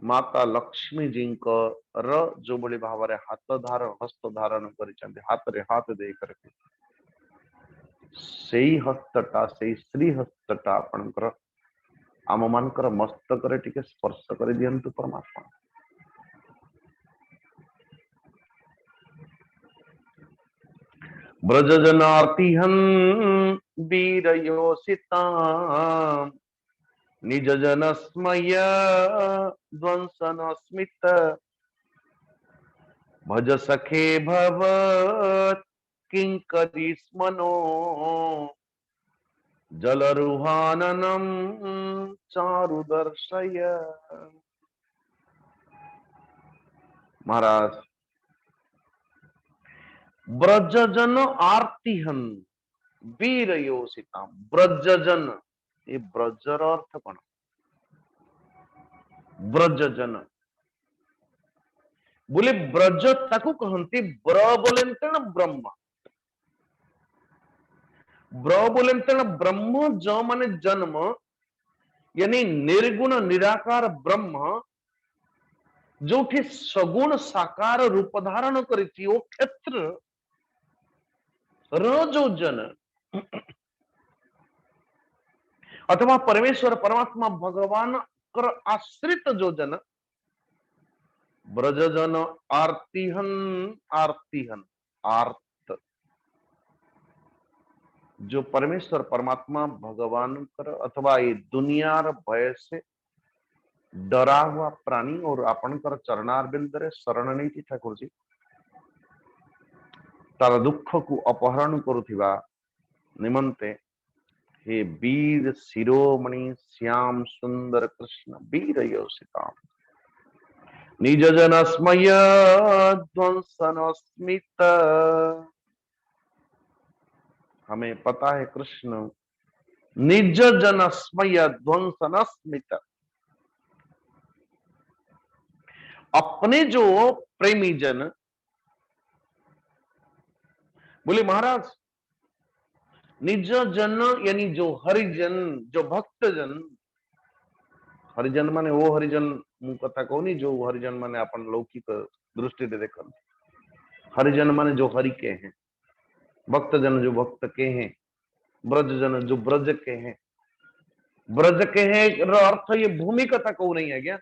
माता लक्ष्मी जी जो बड़ी भाव हाथ धारण हस्त धारण कर हाथ रे हाथ दे करके से हस्तटा से श्री हस्तटा आपणकर आम मानकर मस्तक रे टिके स्पर्श कर दियंतु परमात्मा। ब्रज जनार्तिहन वीरयोसिता निज जन स्मय ध्वंसन स्मित भज सखे भव किंकरी स्मनो जलरुहाननम चारु दर्शय। महाराज ब्रजजन आर्तिहन वीर योषिता ब्रजजन ये ब्रजर अर्थ कौन ब्रजजन बोले ब्रज ताकू कहती ब्र बोले ब्रह्म ब्र बोले ब्रह्म ज माने जन्म यानी निर्गुण निराकार ब्रह्म जो सगुण साकार रूप धारण करिछि ओ क्षेत्र र जो जन अथवा परमेश्वर परमात्मा भगवान कर आश्रित जो जन ब्रजजन आर्तिहन आर्तिहन आर्त जो परमेश्वर परमात्मा भगवान कर अथवा ये दुनिया भय से डरा हुआ प्राणी और आपणकर चरणारविंद रे शरण नहीं ठाकुर जी तार दुख को अपहरण करुथिबा निमंते हे वीर शिरोमणि श्याम सुंदर कृष्ण वीर योषिता निज जन स्मय ध्वंसन स्मित। हमें पता है कृष्ण निज जन स्मय ध्वंसन स्मित अपने जो प्रेमी जन बोले महाराज निज जन यानी जो हरिजन जो भक्त जन हरिजन माने वो हरिजन मु कथा कहनी जो हरिजन माने अपन लौकिक दृष्टि से देख हरिजन माने जो हरि के हैं भक्त जन जो भक्त के हैं ब्रज जन जो ब्रज के हैं ब्रज के हैं अर्थ ये भूमि कथा कहू नहीं है क्या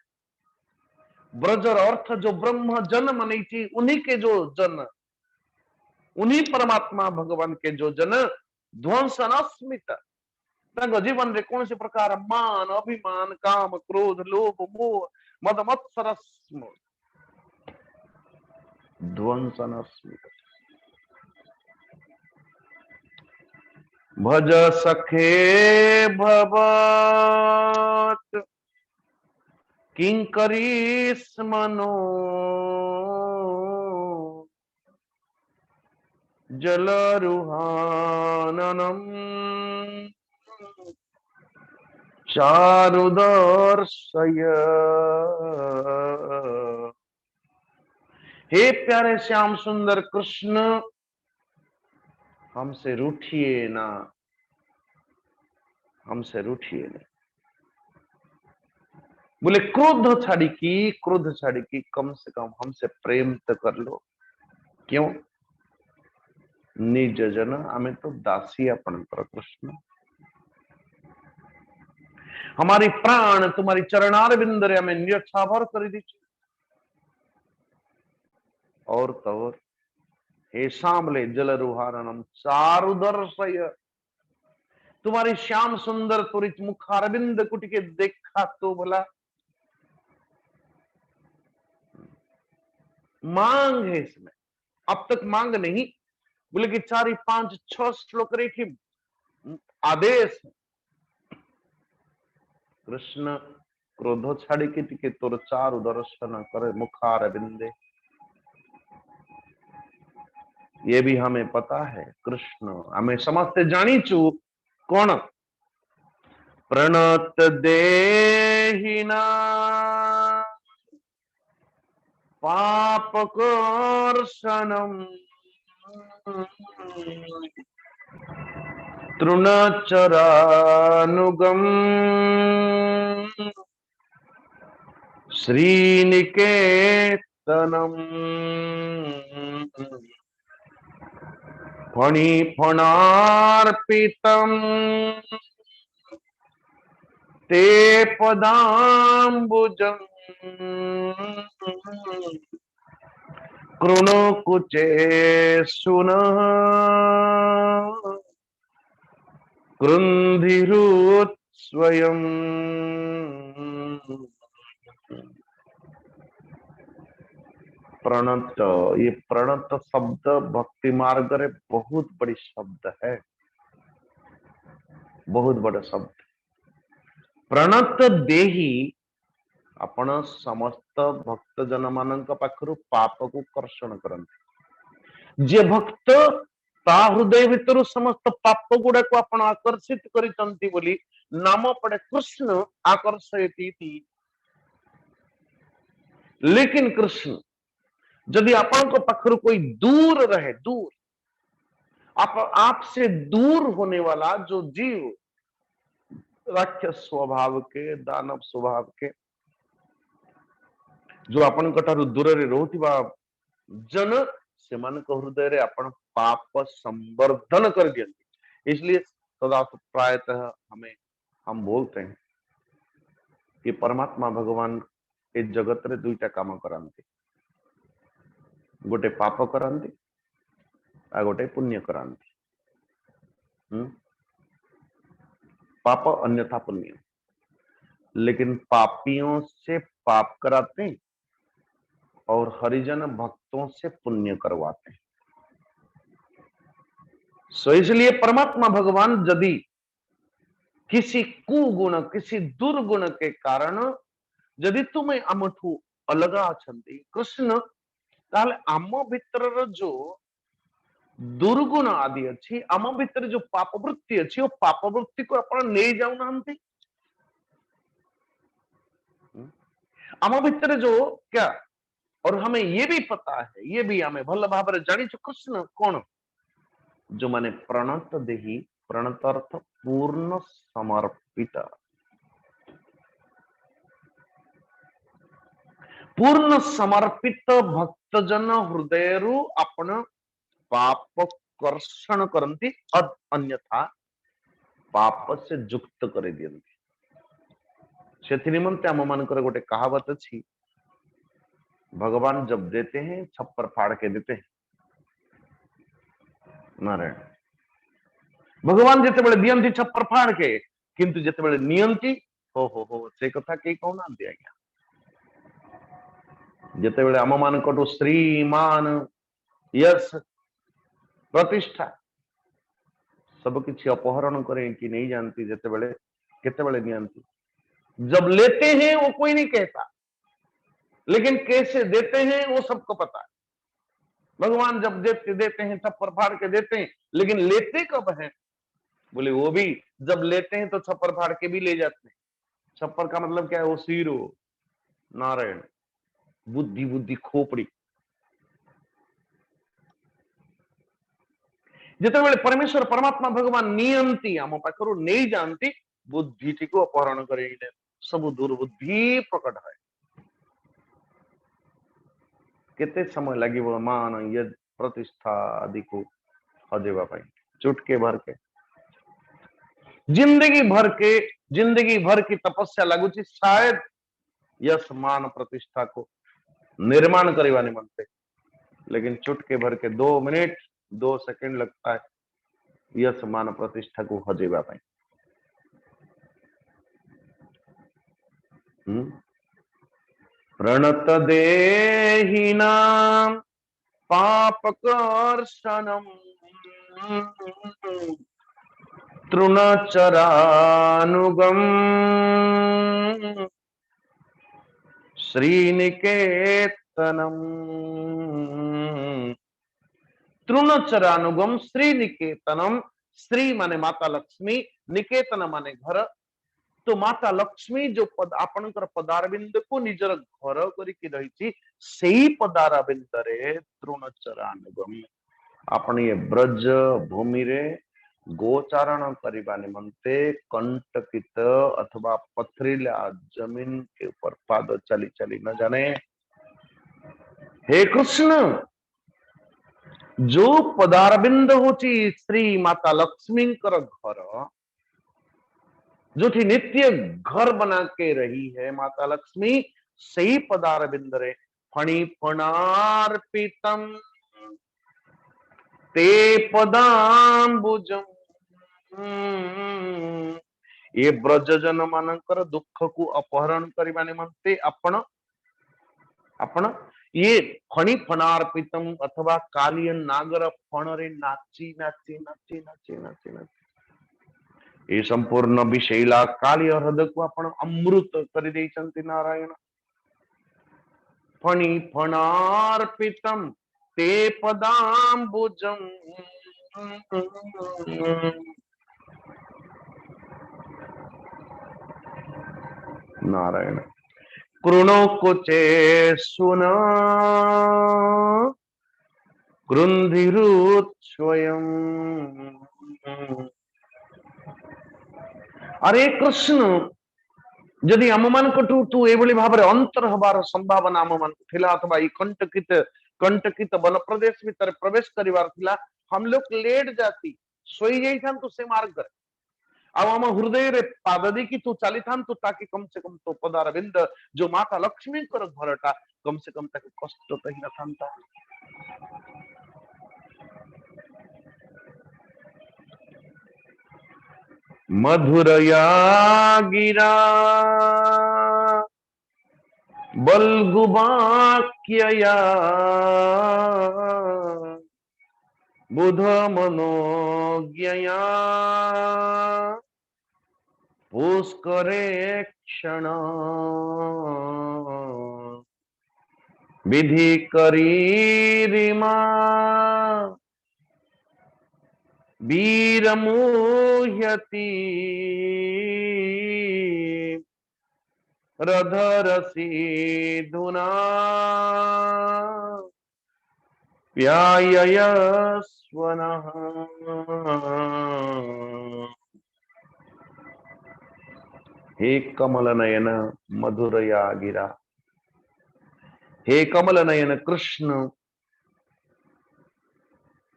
ब्रज अर्थ जो ब्रह्म जन मनी थी उन्हीं के जो जन उन्हीं परमात्मा भगवान के जो जन ध्वंसन अस्मित जीवन रे कौन से प्रकार मान अभिमान काम क्रोध लोभ मोह मद मत्सर ध्वंसन अस्मित भज सखे भवत किंकरी स्मनो जलरुहाननम चारुदर्शय। हे प्यारे श्याम सुंदर कृष्ण हमसे रूठिए ना हमसे रूठिए ना बोले क्रोध छाड़ी की कम से कम हमसे प्रेम तो कर लो क्यों निज जन हमें तो दासी अपन पर कृष्ण हमारी प्राण तुम्हारी चरणारविंद रे हमें न्यछावर कर दीजिए और तवर हे सामले जल रुहारणम चारुदर्शय तुम्हारी श्याम सुंदर त्वरित मुखारविंद कुट के देखा तो भला मांग है इसमें अब तक मांग नहीं बोले कि 4 5 6 श्लोक रे की आदेश कृष्ण क्रोध छाड़ी के टिके तोर चारु दर्शन करे मुखारविंदे ये भी हमें पता है कृष्ण हमें समझते जानी चू कौन प्रणत देहिना पापकर्षणम तृणचरानुगम श्रीनिकेतनम फणिफणार्पितम ते पदाम्बुजं कृणुकुचे सुनः कृन्धिरुत् स्वयं। प्रणत, ये प्रणत शब्द भक्ति मार्ग रे बहुत बड़ी शब्द है, बहुत बड़ा शब्द। प्रणत देही आपण समस्त भक्त जन मानक पाखरु पाप को कर्षण करंती। जे भक्त ता हृदय भितर समस्त पाप गुड़ा को आपण आकर्षित करिसंती बोली नाम पड़े कृष्ण आकर्षयति इति। लेकिन कृष्ण यदि आपण को पाखरु कोई दूर रहे, दूर आपसे दूर होने वाला जो जीव राक्षस स्वभाव के, दानव स्वभाव के, जो आपण कठारु दूर रे रहउथिबा जन से मन को हृदय रे आपण पाप संवर्धन कर दियंती। इसलिए सदा प्रायतः हम बोलते हैं कि परमात्मा भगवान इस जगत रे दुईटा काम करंती, गोटे पाप करंती आ गोटे पुण्य करंती। पाप अन्यथा पुण्य, लेकिन पापियों से पाप कराते हैं और हरिजन भक्तों से पुण्य करवाते हैं। सो इसलिए परमात्मा भगवान यदि किसी कुगुण, किसी दुर्गुण के कारण यदि तुम्हें आमठू अलगा अछंती कृष्ण, ताले आम भितर जो दुर्गुण आदि अच्छी, आम भितर जो पाप वृत्ति अच्छी, वो पाप वृत्ति को अपन नहीं जाऊ नांती। आम भितर जो क्या, और हमें ये भी पता है, ये भी हमें भल भाव जानी कृष्ण कौन, जो माने प्रणत देही, प्रणत अर्थ पूर्ण समर्पित, पूर्ण समर्पित भक्तजन हृदयरु आपण पाप कर्षण करंती, अन्यथा पाप से युक्त कर दियंती। से निमंते आम मानकर गोटे कहावत अच्छी, भगवान जब देते हैं छप्पर फाड़ के देते हैं। नारायण भगवान जिते बड़े दियंती छप्पर फाड़ के, किंतु जिते बड़े नियंती हो से कथा कई कहना दिया गया। जिते बड़े आम मान को श्रीमान यश प्रतिष्ठा सब किसी अपहरण करें कि नहीं जानती, जिते बड़े किते बड़े नियंती। जब लेते हैं वो कोई नहीं कहता, लेकिन कैसे देते हैं वो सबको पता है। भगवान जब देते हैं छप्पर फाड़ के देते हैं, लेकिन लेते कब हैं? बोले वो भी जब लेते हैं तो छप्पर फाड़ के भी ले जाते हैं। छप्पर का मतलब क्या है? वो सीरो, नारायण, बुद्धि बुद्धि खोपड़ी। जिते बेले परमेश्वर परमात्मा भगवान नियंती आम पाखरु नहीं जानती, बुद्धि को अपहरण कर सब दुर्बुद्धि प्रकट है। केते समय लगे मान यद प्रतिष्ठा आदि को हजेवा पाई, चुटके भर के जिंदगी भर की तपस्या लगुची शायद यश मान प्रतिष्ठा को निर्माण करवा निमंते, लेकिन चुटके भर के 2 मिनट 2 सेकंड लगता है यश मान प्रतिष्ठा को हजेवा पाई। प्रणत देहिनां पापकर्षणम् तृणचरानुगम श्रीनिकेतनम। तृणचरानुगम श्रीनिकेतनम, श्री माने माता लक्ष्मी, निकेतन माने घर। तो माता लक्ष्मी जो आपणकर पदारविंद को निजर घर करिकी रही, सेही पदारविंद रे तृणचरानुगम आपण ये ब्रज भूमि रे गोचारण करने निमंते कंटकित अथवा पथरीला जमीन के ऊपर पाद चली चली न जाने। हे कृष्ण, जो पदारबिंद होची श्री माता लक्ष्मी कर घर, जो थी नित्य घर बना के रही है माता लक्ष्मी, सही पदारबिंद रे फणी फणार्पितम ते पदाम्बुजम। ये ब्रजजन मानकर दुख को अपहरण करने निमंते आपण आपण ये फणी फणार्पितम अथवा कालिय नागर फणरे नाची नाची नाची नाची नाची नाची ये संपूर्ण विषैला कालिय हृदय को आपण अमृत कर देइचंती नारायण। फणी फणार्पितम ते पदाम्बुजम। नारायण। कृणो कुचे सुना कृंधिरुत स्वयं। अरे कृष्ण, जदि आम मान तू एभली भाव अंतर हबार संभावना आम मान थिला अथवा ई कंटकित वन प्रदेश भीतर प्रवेश करिवार थिला, हम लोग लेट जाती सोई जाइथांतु से मार्ग रे। आम हृदय रे पाद देकी तू चली थांतु ताकि कम से कम तो पदारविंद जो माता लक्ष्मी कर घरटा कम से कम ताकि कष्ट तो ही न थांता। मधुरया गिरा बल्गुवाक्यया बुध मनोज्ञया पुष्करे क्षण विधि करीरिमा वीरमुह्यति रधरसी धुना व्यायस्वनः। हे कमल नयन मधुरया गिरा, हे कमल नयन कृष्ण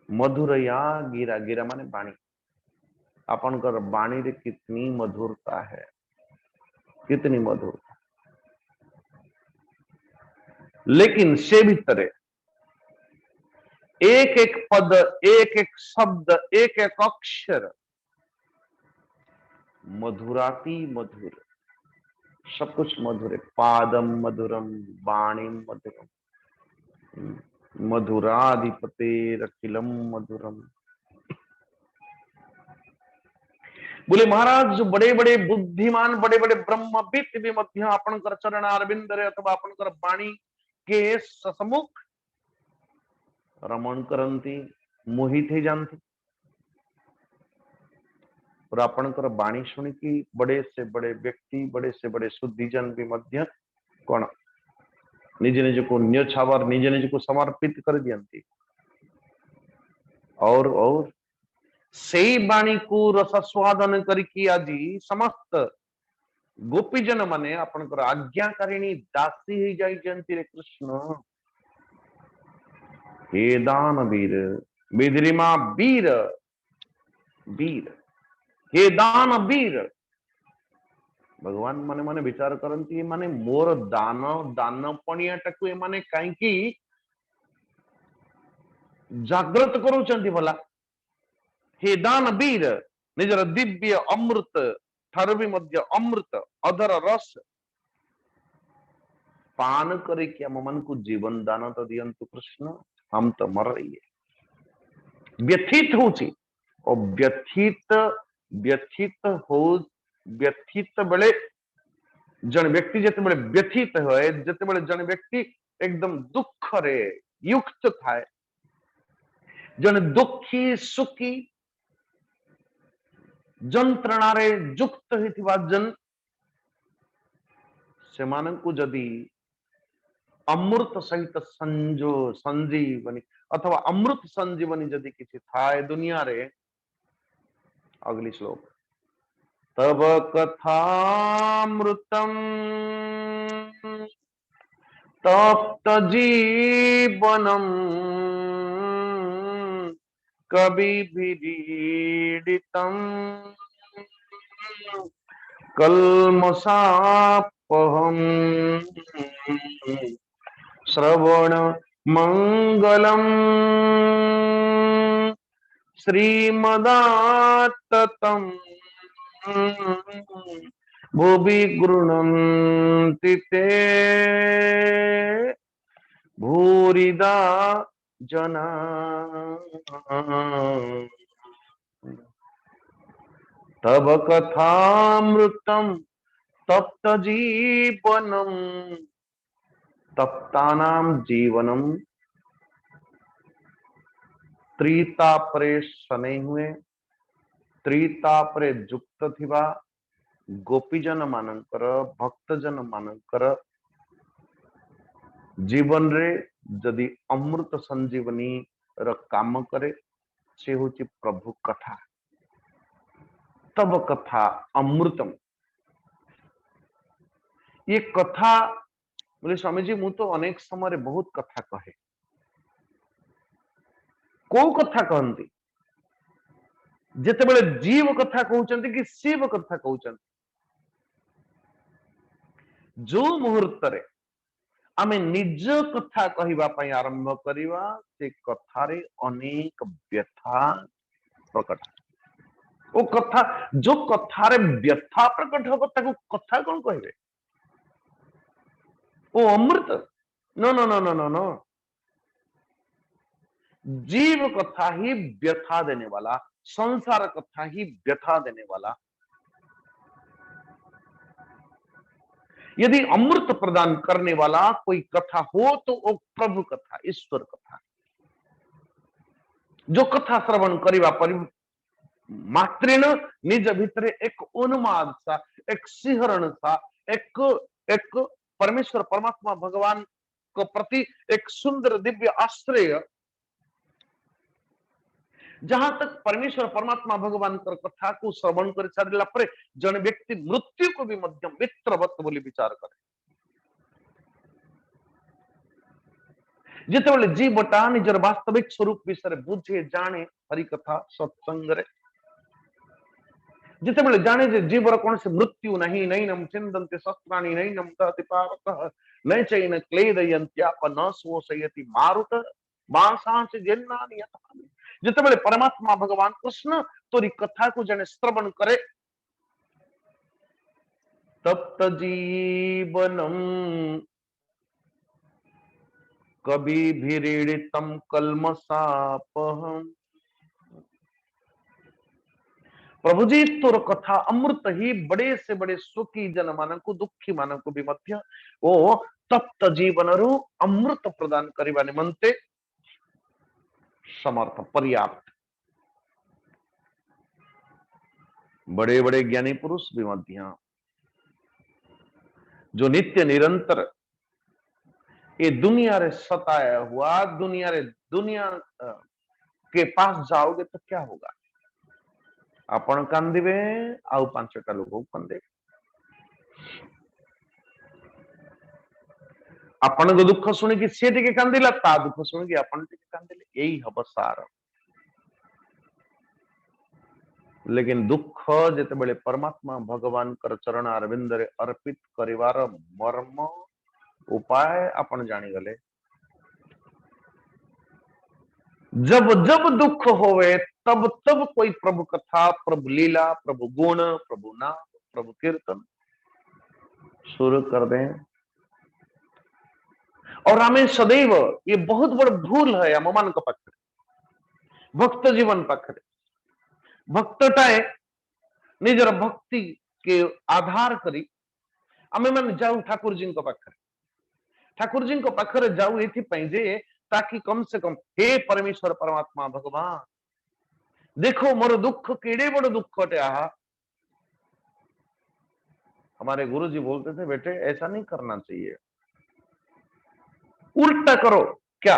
मधुरया गिरा। गिरा माने बाणी। आपनकर बाणी रे कितनी मधुरता है, कितनी मधुरता। लेकिन से भीतर एक एक पद, एक एक शब्द, एक एक अक्षर मधुराती मधुर, सब कुछ मधुर है। पादम मधुरम बाणी मधुरम मधुराधिपते रखिलम मधुरम। बोले महाराज, जो बड़े बड़े बुद्धिमान बड़े बड़े ब्रह्मविद भी मध्य आपनकर चरण अरविंद रे अथवा आपनकर बाणी के ससमुख रमण करंती, मोहित ही जानती। और आपनकर बाणी सुन की बड़े से बड़े व्यक्ति, बड़े से बड़े शुद्धिजन भी मध्य कौन निज निज को न्यछावर निज निज को समर्पित कर दियंती। और सही बाणी को रसस्वादन करके आजी समस्त गोपीजन माने आपनकर आज्ञाकारिणी दासी ही जाई जयंती रे कृष्ण। हे दान वीर बिद्रिमा वीर वीर, हे दान वीर। भगवान माने माने विचार करंती माने मोर दान दान पणिया टकु माने काईकी जागृत करूचंती भला। हे दान वीर निजर दिव्य अमृत थरवी मध्य अमृत अधर रस पान करे कि हम मन को जीवन दान तो दियंतु कृष्ण। हम तो मर रही है व्यथित होची और व्यथित व्यथित हो व्यथित बेले जन व्यक्ति जते बेले व्यथित होए, जते बेले जन व्यक्ति एकदम दुख रे युक्त थाए, जन दुखी सुखी जंत्रणा रे युक्त हिथिवा जन सेमान को जदि अमृत सहित संजीवनी अथवा अमृत संजीवनी जदि किसी थाए दुनिया रे अगली श्लोक। तब कथामृतम तप्त जीवनम कविभिरीडितम कल्मषापहम् श्रवण मंगलम श्रीमदाततम भुवि गृह्णन्ति ते भूरिदा जना। तब कथामृतम तप्त जीवनम, तप्तानां जीवनम, त्रितापरे शनै हुए त्रितापरे जुक्त थिबा गोपीजन मानकर भक्तजन मानकर जीवन रे जदि अमृत संजीवनी र काम करे से होची प्रभु कथा। तब कथा अमृतम, ये कथा बोले स्वामी जी मु तो अनेक समय बहुत कथा कहे। को कथा कहती जितेबले जीव कथा कहते कि शिव कथा कहते, जो मुहूर्त रे आमे निज कथा कहिबा पई आरंभ करिवा से कथारे अनेक व्यथा प्रकट। ओ कथा जो कथारे व्यथा प्रकट हो ताको कथा कौन कहबे? ओ अमृत? No no no no no no. जीव कथा ही व्यथा देने वाला, संसार कथा ही व्यथा देने वाला। यदि अमृत प्रदान करने वाला कोई कथा हो तो वो प्रभु कथा, ईश्वर कथा। जो कथा श्रवण करिबा परि मात्रेण निज भितरे एक उन्माद सा, एक सिहरण सा, एक परमेश्वर परमात्मा भगवान को प्रति एक सुंदर दिव्य आश्रय, जहां तक परमेश्वर परमात्मा भगवान कर कथा को श्रवण कर सारिला परे जन व्यक्ति मृत्यु को भी मध्य मित्रवत बोली विचार करे। जितेबले जीवटा निजर वास्तविक स्वरूप विषय बुझे जाने हरि कथा सत्संग रे, जितेबले जाने जे जीवर कौन से मृत्यु नहीं नैनम चिंदन्ते शस्त्राणि नैनम दहति पावकः न चैन क्लेदयन्त्याप न शोषयति मारुत मांसांस जेन्नानि यथा। जितेबले परमात्मा भगवान कृष्ण तोरी कथा को जने श्रवण करे तप्त जीवनम कविभिरीडितम कल्मषापहम्। प्रभु जी तोर कथा अमृत ही बड़े से बड़े सुखी जन मान को दुखी मान को भी मध्य ओ तप्त जीवन रु अमृत प्रदान करने निमंते समर्थ पर्याप्त। बड़े बड़े ज्ञानी पुरुष भी मध्य जो नित्य निरंतर ये दुनिया रे सताया हुआ दुनिया के पास जाओगे तो क्या होगा? आपण कांदिबे आउ पांचटा लोक कांदे, आपण को दुख सुनी कि से टिके कांदिला ता दुख सुनी कि आपण टिके कांदिले, यही हब सार। लेकिन दुख जेतेबेले परमात्मा भगवान कर चरण अरविंद रे अर्पित करिवार मर्म उपाय आपण जानी गले। जब जब दुख होवे तब तब कोई प्रभु कथा, प्रभु लीला, प्रभु गुण, प्रभु नाम, प्रभु कीर्तन शुरू कर दें। और हमें सदैव ये बहुत बड़ भूल है आम मान पाखे भक्त जीवन पाखे भक्तटाए निजर भक्ति के आधार करी आमे मान जाऊ ठाकुर जी पाखे, ठाकुर जी पाखे जाऊ ये जे ताकि कम से कम हे परमेश्वर परमात्मा भगवान देखो मोर दुख केड़े बड़ दुख टे आहा। हमारे गुरु जी बोलते थे बेटे ऐसा नहीं करना चाहिए, उल्टा करो। क्या?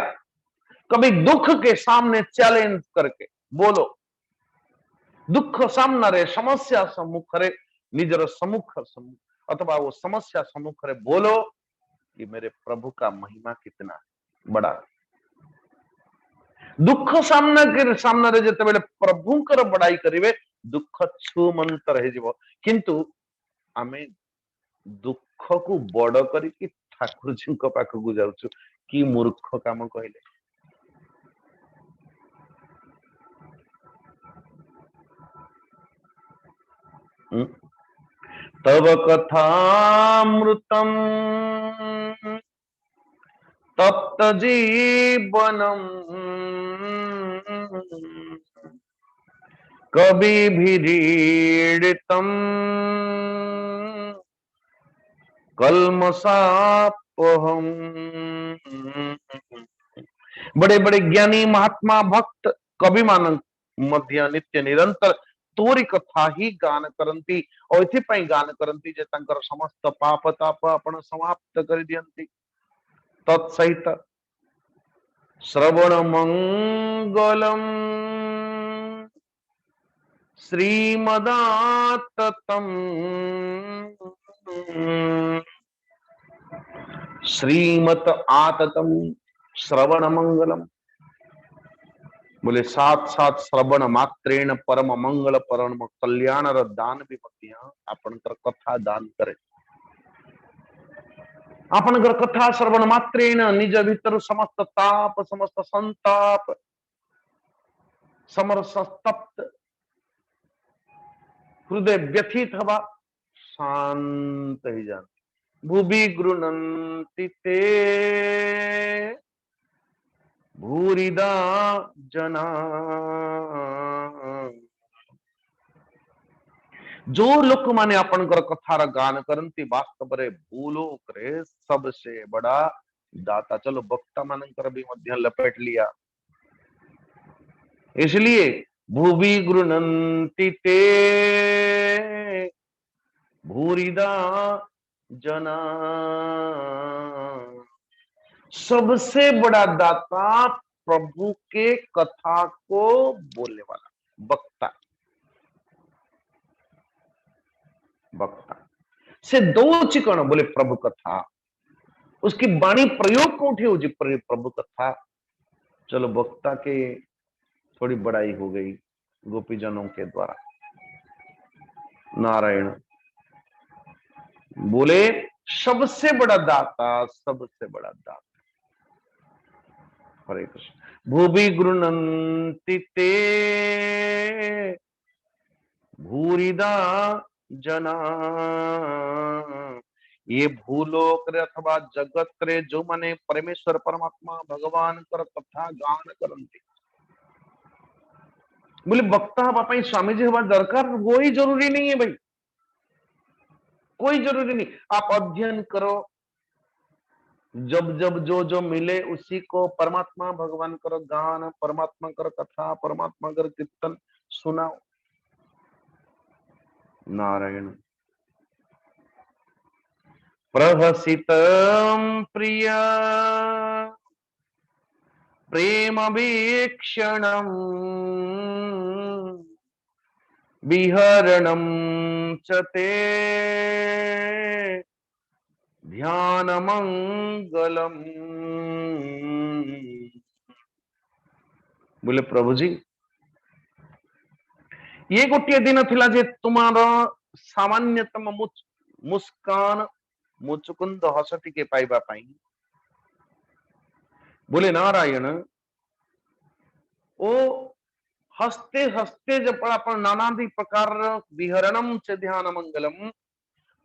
कभी दुख के सामने चैलेंज करके बोलो दुख सामने समस्या सम्मुख निजर सम्मुख अथवा वो समस्या सम्मुख बोलो कि मेरे प्रभु का महिमा कितना बड़ा। दुख सामने जिते प्रभुंकर बड़ाई करिवे दुख छुमंतर हो, किंतु आमे दुख को बड़ करी ठाकुर जी पाखक जाऊँ कि मूर्ख काम कहले। तव कथामृतम तप्त जीवनम कविभिरीडितम कल्मषापहम। बड़े बड़े ज्ञानी महात्मा भक्त कवि मान मध्य नित्य निरंतर तोरी कथा ही गान करंती और इथिपाई गान करंती जे तंकर समस्त पाप ताप आपण समाप्त कर दियंती। तत्सहित श्रवण मंगलम श्रीमदाततम श्रीमत आततम श्रवण मंगलम। बोले साथ साथ श्रवण मात्रेण परम मंगल परम कल्याण दान भी आपणकर कथा दान करे। आपणकर कथा श्रवण मात्रेण निज भीतर समस्त ताप समस्त संताप समरस तप्त हृदय व्यथित हवा शांत ही जान। भूवि गृह्णन्ति ते भूरिदा जना। जो लोक माने आपनकर कथार गान करंती वास्तव रे भूलोक रे सबसे बड़ा दाता। चलो वक्ता मानकर भी मध्य लपेट लिया, इसलिए भूवि गृह्णन्ति ते भूरिदा जना। सबसे बड़ा दाता प्रभु के कथा को बोलने वाला वक्ता। वक्ता से दो चिकन बोले प्रभु कथा, उसकी वाणी प्रयोग कोठे हो जी प्रभु कथा। चलो वक्ता के थोड़ी बड़ाई हो गई गोपीजनों के द्वारा। नारायण बोले सबसे बड़ा दाता, सबसे बड़ा दाता। हरे कृष्ण। भूवि गृह्णन्ति ते भूरिदा जना। ये भूलोक रे अथवा जगत रे जो माने परमेश्वर परमात्मा भगवान कर कथा गान करंती। बोले वक्ता हवा पाई स्वामी जी हवा दरकार वो ही जरूरी नहीं है भाई, कोई जरूरी नहीं। आप अध्ययन करो, जब जब जो जो मिले उसी को परमात्मा भगवान कर गान, परमात्मा कर कथा, परमात्मा कर कीर्तन सुनाओ। नारायण प्रहसितं प्रिय प्रेम वीक्षणम् विहरणं च ते ध्यान मंगलम। बोले प्रभु जी ये गोटे दिन थिला जे तुमार सामान्यतम मुस्कान मुचुकुंद हस टिके पाइबा पाई। बोले नारायण ओ हस्ते हस्ते जब अपन नानादि प्रकार विहरणम से ध्यान मंगलम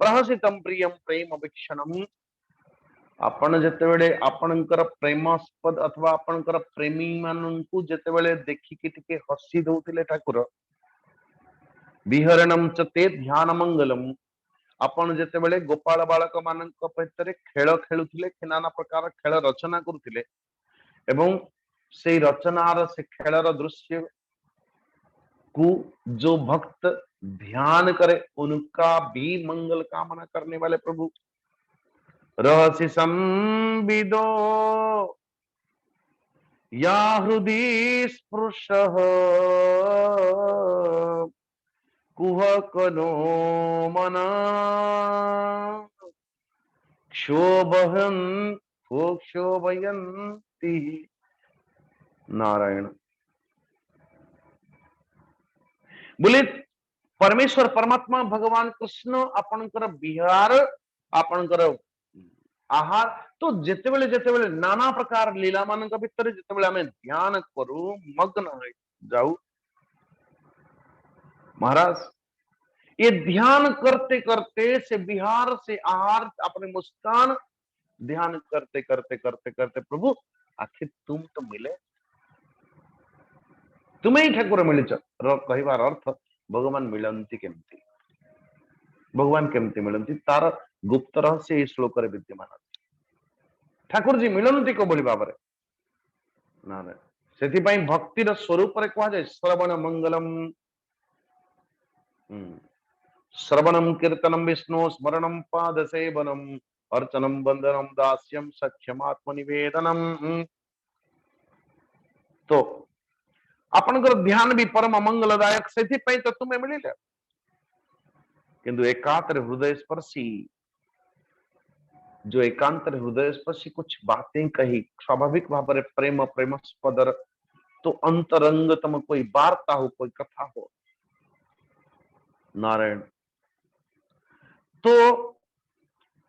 प्रहसितम प्रियम प्रेम वीक्षणम। आपण जेतेबेले आपणकर प्रेमास्पद अथवा आपणकर प्रेमी माननकु जेतेबेले देखिकी टिके हसी दउतिले ठाकुर। विहरणम च ते ध्यान मंगलम। आपण जेतेबेले गोपाल बालक मानक भितर खेल खेलुथिले, नाना प्रकार खेल रचना करुथिले एवं से रचनार से खेलर दृश्य को जो भक्त ध्यान करे उनका भी मंगल कामना करने वाले प्रभु। रहसि संविदो या हृदि स्पृशः कुहकनो मना क्षोभयन् क्षोभयन्ति। नारायण बोले परमेश्वर परमात्मा भगवान कृष्ण आपणकर विहार आपणकर आहार तो जेतेबेले जेतेबेले नाना प्रकार लीला मानक भितर जेतेबेले आमे ध्यान करू मग्न हो जाऊ महाराज ये ध्यान करते करते से विहार से आहार अपने मुस्कान ध्यान करते करते करते करते प्रभु आखिर तुम तो मिले तुम्हें ही ठाकुर मिलिच कहबार अर्थ भगवान मिलती केमती भगवान केमती मिलती तार गुप्त रहस्य ये श्लोक विद्यमान अछि ठाकुर जी मिलती को बोली भाव ना से भक्तिर स्वरूप कह जाए श्रवण मंगलम श्रवणम कीर्तनम विष्णु स्मरणम पाद सेवनम अर्चनम वंदनम दास्यम सख्यम आत्मनिवेदनम। तो आपनकर ध्यान भी परम मंगलदायक से तो तुम्हें मिले किंतु एकांतर हृदय स्पर्शी जो एकांतर हृदय स्पर्शी कुछ बातें कही स्वाभाविक भाव में प्रेम प्रेमस्पदर तो अंतरंगतम कोई वार्ता हो कोई कथा हो नारायण तो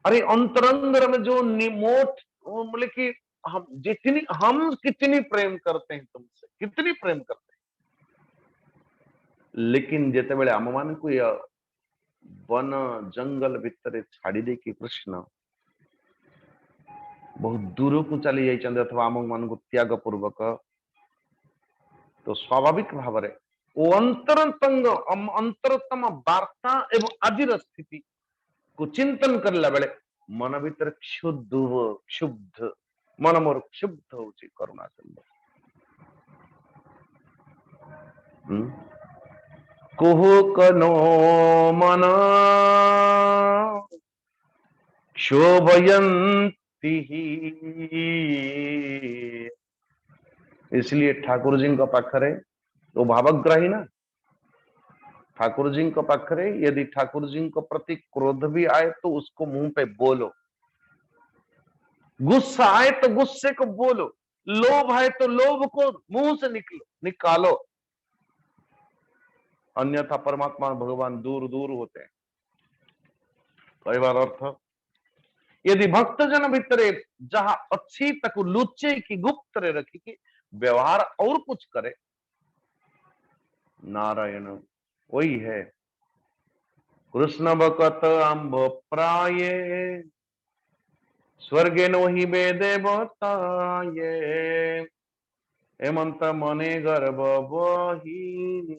अरे अंतरंग में जो निमोट बोले कि हम कितनी प्रेम करते हैं तुमसे कितनी प्रेम करते हैं लेकिन जेते बेले आम मान को वन जंगल भितर छाड़ी दे कि कृष्ण बहुत दूर को चली जाइए अथवा आम मान को त्याग पूर्वक तो स्वाभाविक भाव में वो अंतरतम वार्ता एवं आदिर स्थिति को चिंतन करला बेले मन भीतर क्षुब्ध मन मोर क्षुब्ध हो करुणा चंद्र कुहुकनो मन क्षोभयन्ति। इसलिए ठाकुर जी का पाखरे तो भावग्राही ना ठाकुर जी को पाखरे यदि ठाकुर जी को प्रति क्रोध भी आए तो उसको मुंह पे बोलो गुस्सा आए तो गुस्से को बोलो लोभ आए तो लोभ को मुंह से निकालो अन्यथा परमात्मा भगवान दूर दूर होते हैं कई बार अर्थ यदि भक्त जन भितरे जहां अच्छी तक लुचे की गुप्त रे रखी कि व्यवहार और कुछ करे नारायण वही है कृष्ण भकत अम्ब प्राये स्वर्गे नो ही बेदे बताये हेमंत मने गर्भ बही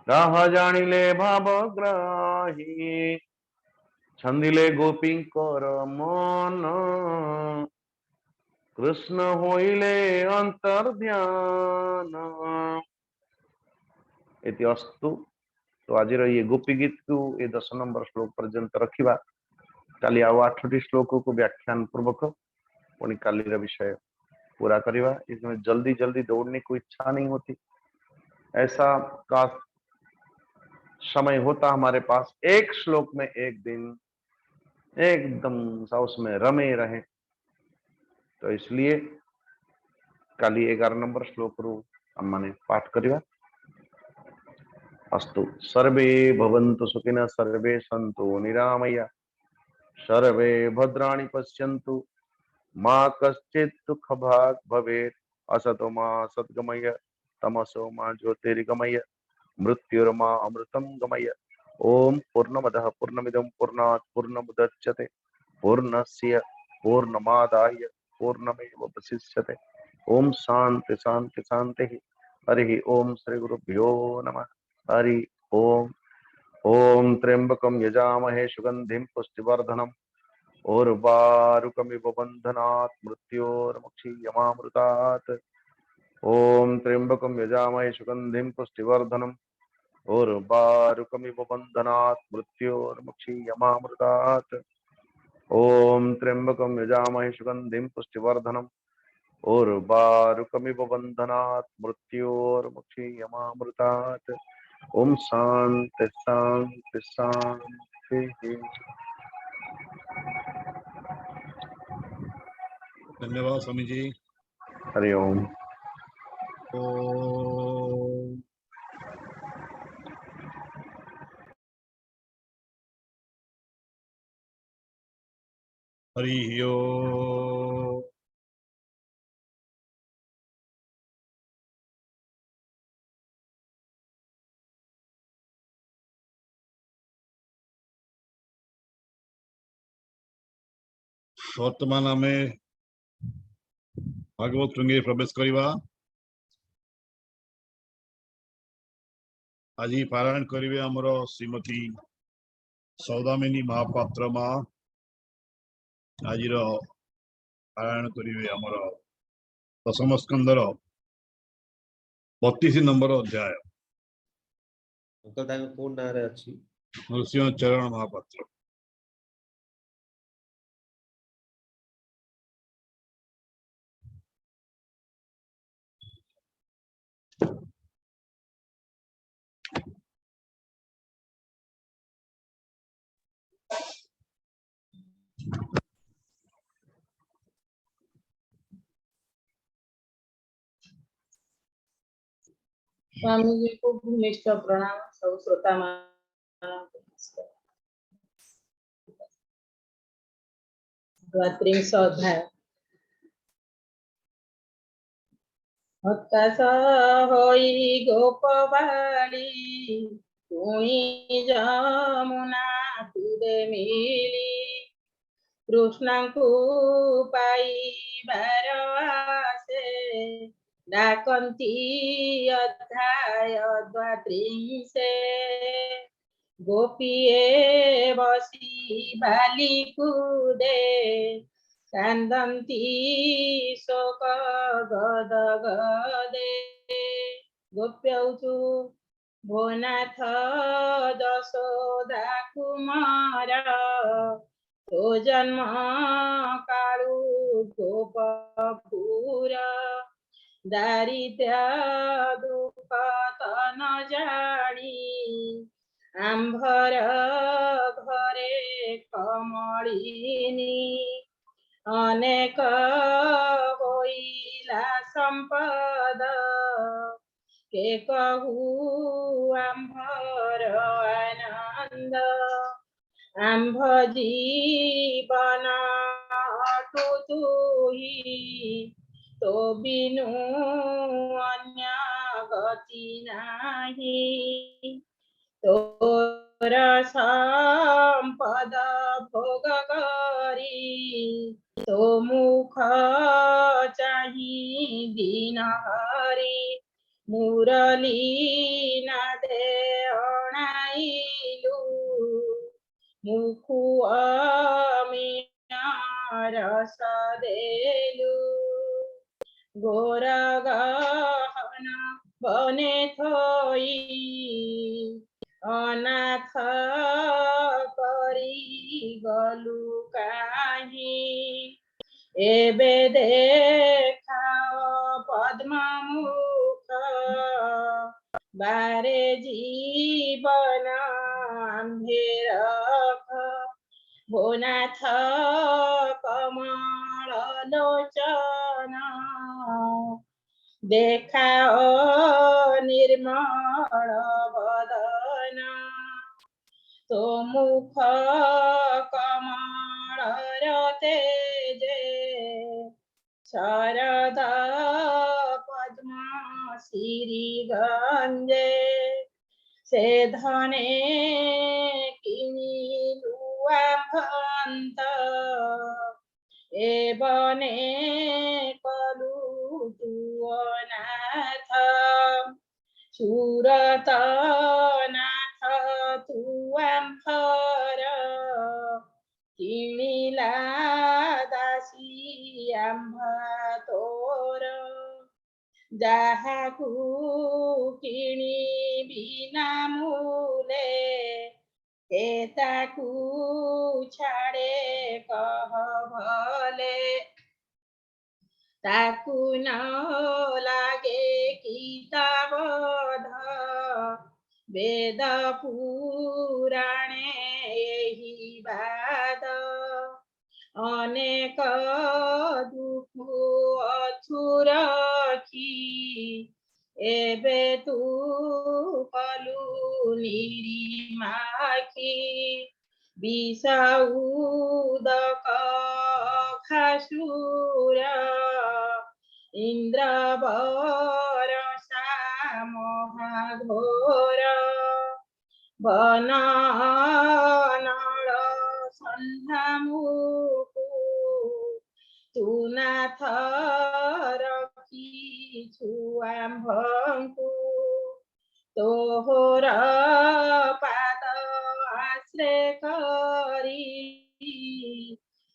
राह जानिले भावग्राही छंदिले गोपींकर मन कृष्ण होइले अंतर्ध्यान इति अस्तु। तो आज ये गोपी गीत को ये 10 नंबर श्लोक पर्यंत रखिबा काली आउ 8टी श्लोक को व्याख्यान पूर्वक पुणी काली विषय पूरा करिवा इसमें जल्दी जल्दी दौड़ने को इच्छा नहीं होती ऐसा का समय होता हमारे पास एक श्लोक में एक दिन एकदम सा उसमें रमे रहे तो इसलिए काली 11 नंबर श्लोक रू हमने पाठ करिवा अस्तु सर्वे भवन्तु सुखिनः सर्वे सन्तु निरामया सर्वे भद्राणि पश्यन्तु मा कश्चित् दुःखभाग् भवेत् असतो मा सद्गमय तमसो मा ज्योतिर्गमय मृत्युर्मा अमृतं गमय ओम पूर्णमदः पूर्णमिदं पूर्णात् पूर्णमुदच्यते पूर्णस्य पूर्णमादाय पूर्णमेवावशिष्यते ओम शांति शांति शांति हरि ओम श्री गुरुभ्यो नमः हरि ओम ओम त्र्यंबकं यजामहे सुगंधिं पुष्टिवर्धनम् उर्वारुकमिव बन्धनात् मृत्योर्मुक्षीयमामृतात् ओम त्र्यंबकं यजामहे सुगंधिं पुष्टिवर्धनम् उर्वारुकमिव बन्धनात् मृत्योर्मुक्षीयमामृतात् ओम त्र्यंबकं यजामहे सुगंधिं पुष्टिवर्धनम् उर्वारुकमिव बन्धनात् मृत्योर्मुक्षीयमामृतात् ओम शांति शांति शांति।
धन्यवाद स्वामी जी।
हरि ओम।
ओम। हरि ओम। वर्तमान आमे भागवत श्रृंगे प्रवेश करिवा। आज पारायण करिवे हमर श्रीमती सौदामिनी महापात्र माँ। आज पारायण करिवे हमर दशम स्कंदर 32 नंबर अध्याय।
अंकल तांको कोन ना रे अछि
नृसिंह चरण महापात्र।
स्वामी जी को भूमिष्ठ प्रणाम। सब श्रोता त्रिंश अध्याय। हताश होई गोपबाली तुई जमुना तीरे मिली कृष्ण को पाइबार आसे डाकंती अध्याय द्वात्रिंशे गोपीए बसी बाली कूदे कांदंती शोक गद गदे गोप्यौचु भोनाथ जशोदा कुमार तो जन्म काळू गोपपुर दारिद्र्य दुःख तन जाणी आंभर घरे कमलिनी अनेक होइला संपद के कहू आंभर आनंद आंभ जीवन अटु तुही तो बिनु अन्य गति नाही तोर संपद भोग करी तो मुख चाही दीन हरि मुरली नादे अणाइलु मुखु रस देलु घोर गहन बने थोई अनाथ करी गलु काहि एबे देखाओ पद्म मुख बारे जीवन आंधे रख भोनाथ कमल लोचन देखाओ निर्मल बदन तो मुख कमल तेजे शरद पद्म श्री गंजे से धने किनिलु आभंत एवने कलु तुअनाथ सुरत नाथ तुआंफर किमिला दासी आंभ तोर ଯାହାକୁ କିଣିବି ନା ମୂଲେ ଏ ତାକୁ ଛାଡ଼େ କହ ଭଲେ ତାକୁ ନ ଲାଗେ କି ତା ବଧ वेद पुराणे एहि बाद अनेक दुख अछुरखी एबे तू कलु निरीमाखी विषउदक खासुर इंद्र बरसा महाघोर बनानल सन्धामुकु तू नाथ रखिछु आम्भଙ୍କୁ तोहर पाद आश्रय करी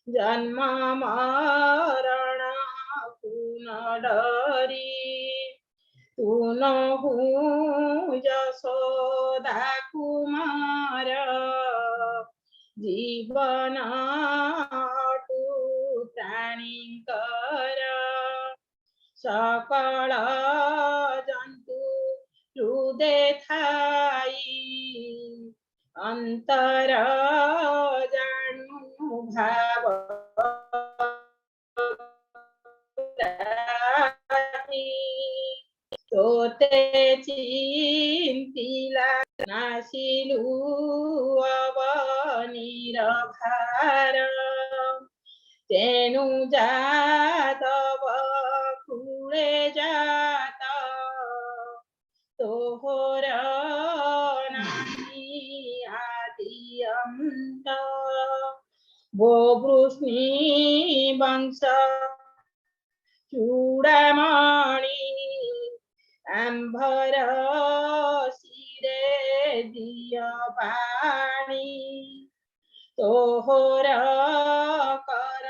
जन्म मरण पुन डरी तू नहु यशोदा कुमार जीवन तू प्राणीकर सकल जंतु हृदय थाई अंतर जानु भाव तोते चिंतिला नासिलु अवनीर भार तेनु जातव खुले जात तोहर नाही आदि अंत वो वृष्णि वंश चूड़ामणि आंभर शिरे दिय पाणी तोहर कर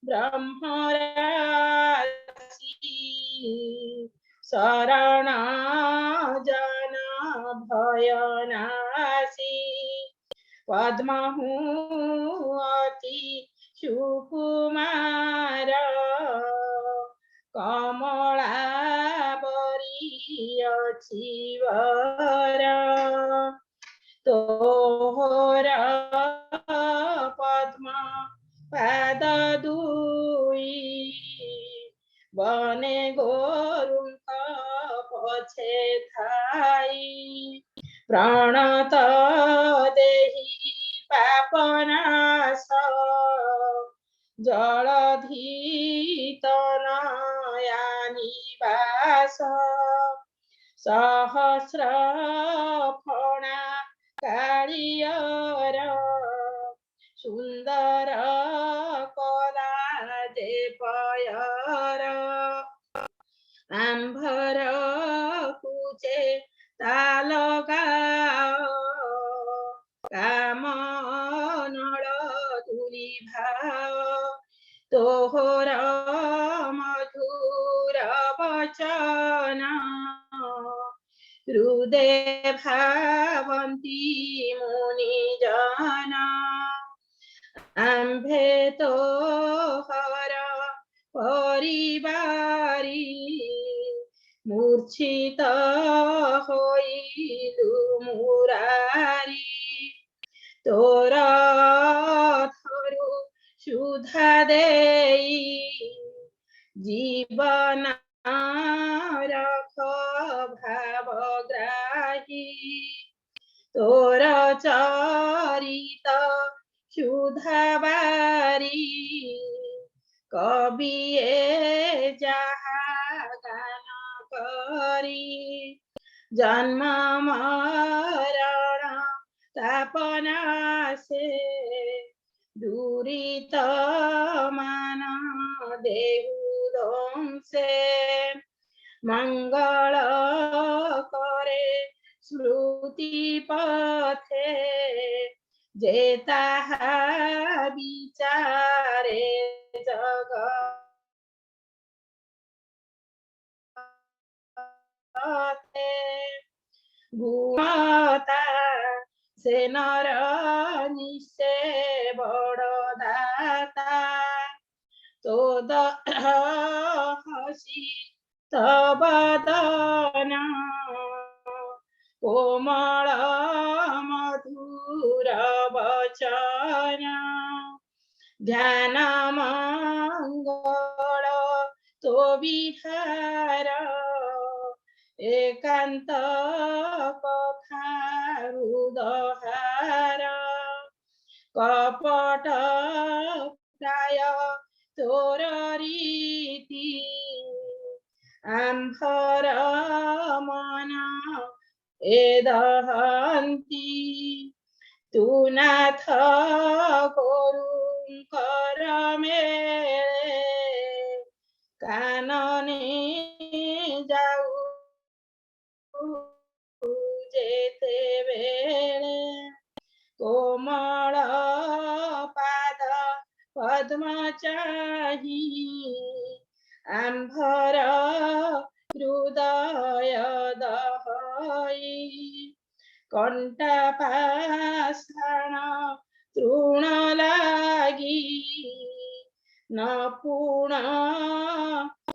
ब्रह्मराशि शरण जन भयनाशी पद्महु अति सुकुमार कमलाबरी अचिवर तोहर पद्म पाद दुई बने गोरुंक पछे थाई प्रणत देहि पापनाश जलधीतनया निवास सहस्र फणा कालियर सुंदर कला जे पयर आंभर कुचे ताल कामनल तुली भाव तोहर मधुर वचन हृदय भावन्ति मुनि जन आंभे तोहर परिवारी मूर्छित होइलु मुरारी तोर थरु सुधा देई जीवन रख भावग्राही तोर चरित सुधाबारी कविए जहा गान करी जन्म मरण तापना से दूरित मान देहु से मंगल करे स्मृति पथे जेता विचारे जगते गुणता से नर निश्चय बड़ दाता तो हसी तबदन कोमल मधुर वचन ध्यान मंगल तो विहार एकांत कथा हृदहार कपट प्राय तोर रीति आंभर मन ए दहंती तू नाथ कर मेले कानने जाऊ जेते बेले कोमल पाद पद्म चाही आंभर हृदय दहई कंटा पाषाण तृण लागी न पुण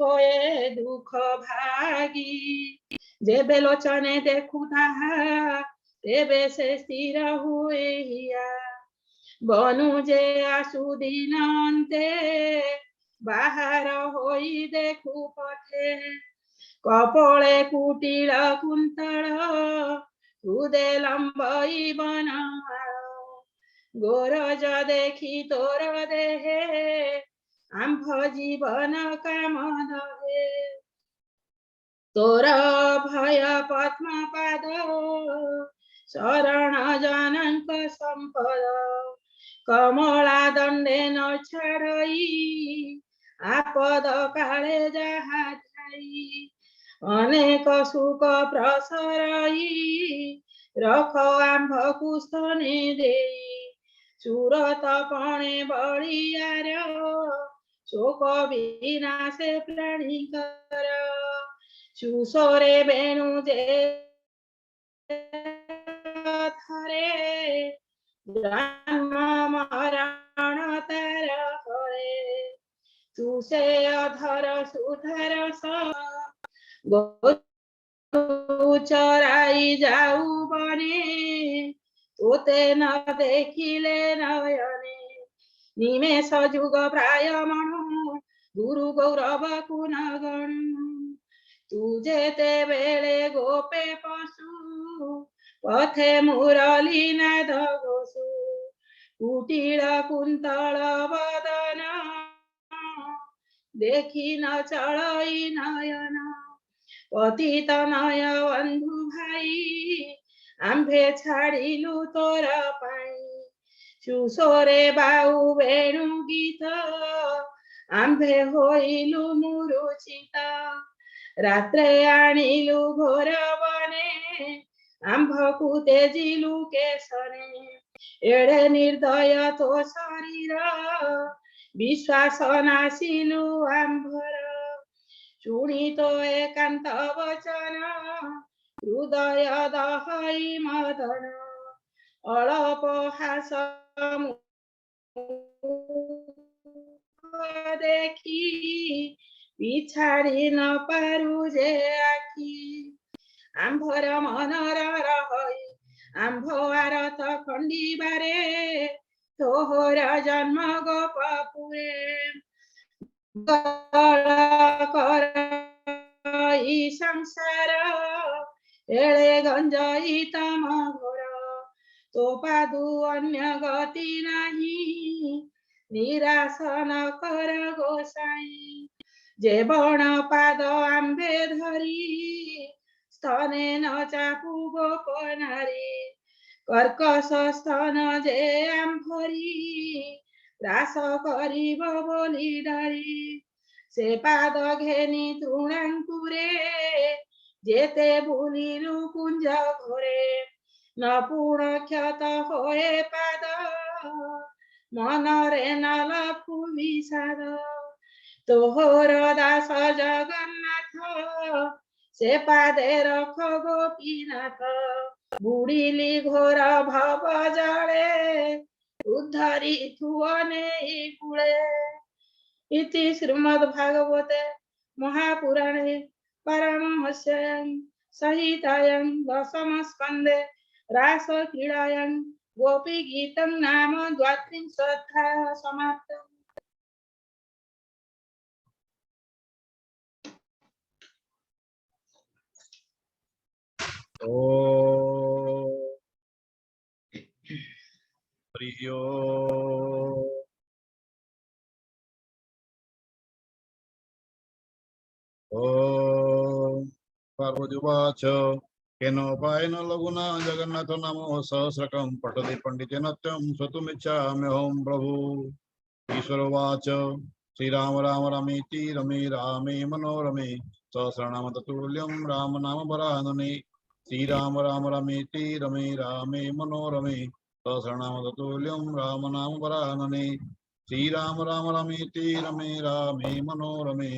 होए दुख भागी जेबे लोचने देखु ताहा तेबे से स्थिर हुए हिया बनु जे आसु दिनांते बाहर होई देखु पथे कपले कुटिल कुंतल हृदे लंबई बनाओ गोरज देखी तोर देहे आंभ जीवन काम दहे तोर भय पद्म पाद शरण जनक संपद कमला दंडे न छाड़ई आपद काले जहा जाई अनेक सुख प्रसरई रख आंभ कुस्तने देई सुरत पणे बलियार शोक विनाशे प्राणी कर सुसरे बेणु जे थरे जन्म मरण तार हरे तू से अधर सुधर चराई जाऊ बने तोते न देखिले नयने निमेष जुग प्राय मनु गुरु गौरव कुन गण तू जेते बेले गोपे पशु पथे मुरली नाद घोषु कुटिल कुंतल वदन देखी न चलई नयन पतित नय बंधु भाई आंभे छाड़िलु तोर पाई सुसरे बाऊ वेणु गीत आंभे होइलु मुरुचित रात्रे आणिलु घोर बने आंभ को तेजिलु केसने एड़े निर्दय तो शरीर विश्वास नासिलु आंभर शुणी तो एकांत वचन हृदय दहई मदन अळप हास देखी पिछाड़ी न पारु जे आखी आंभर मनर रहई आंभ आरत खंडिबारे तोहर जन्म गोपपुरे करई संसार एळे गंजई तम घोर तो पादु अन्य गति नाही निराश न कर गोसाई जे बण पाद आंबे धरी स्तने न चापू गोप नारी कर्कश स्तन जे आंभरी त्रास करिब बोली डरी से पाद घेनी तृणांकुरे जेते बुलिलु कुंज घोरे न पूर्ण क्षत होए पाद मनरे न लखु विषाद तोहर दास जगन्नाथ से पादे रख गोपीनाथ बुड़िली घोर भव जले उद्धरी थुअने कूले इति श्रीमद्भागवते महापुराणे पारमहंस्यां सहितायं दशमस्कन्धे रासक्रीडायां गोपीगीतं नाम द्वात्रिंशोऽध्यायः समाप्तः।
ॐ हरि ओम्। ॐ पार्वतीवाच केनोपायेन लघुना जगन्नाथ नामो सहस्रकं पठति पण्डितेन त्यं श्रोतुमिच्छाम्यहं प्रभु। ईश्वरोवाच श्रीराम राम रमेति रमे रामे मनोरमे सहस्रनाम तत्तुल्यं राम नाम वरानने। श्रीराम राम रमेति रमे रामे मनोरमे सहस्रनाम तत्तुल्यं राम नाम वरानने। श्रीराम राम रमेति रमे रामे मनोरमे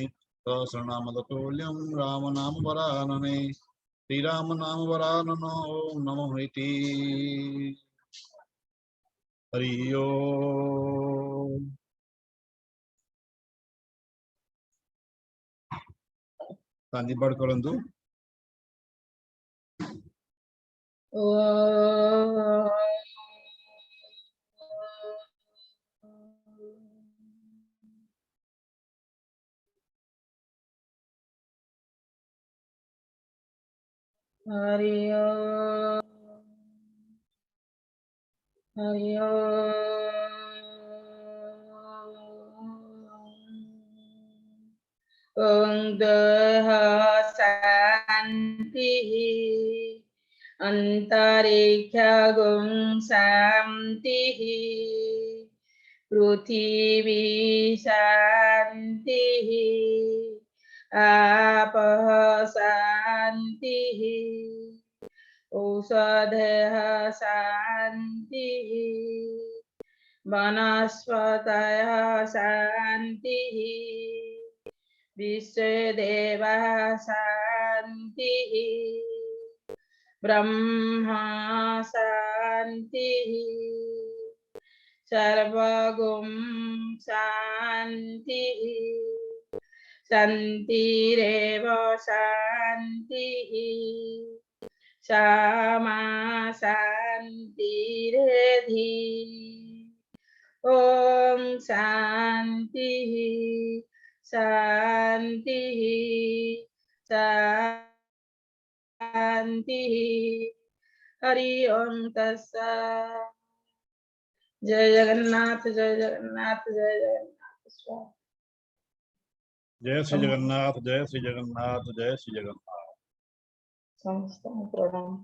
सहस्रनाम तत्तुल्यं राम नाम वरानने। श्रीराम नाम वराननो ओम नमो हरिति। हरि ओम। तांदी बड़ करंतु
हरि ओम हरि ओम देह शांति अंतरिक्ष गुं शांति पृथिवी शांति आपः शांति औषधयः शांति वनस्पतयः शांति विश्वदेवः शांति ब्रह्मा शांति सर्वगुं शांति शांतिरेव शांतिः क्षमा शांतिरेधि ओम शांतिः शांतिः शांतिः। हरि ओम तत्सत्। जय जगन्नाथ जय जगन्नाथ जय जगन्नाथ स्वामी।
जय श्री जगन्नाथ जय श्री जगन्नाथ जय श्री जगन्नाथ।
समस्त प्रणाम।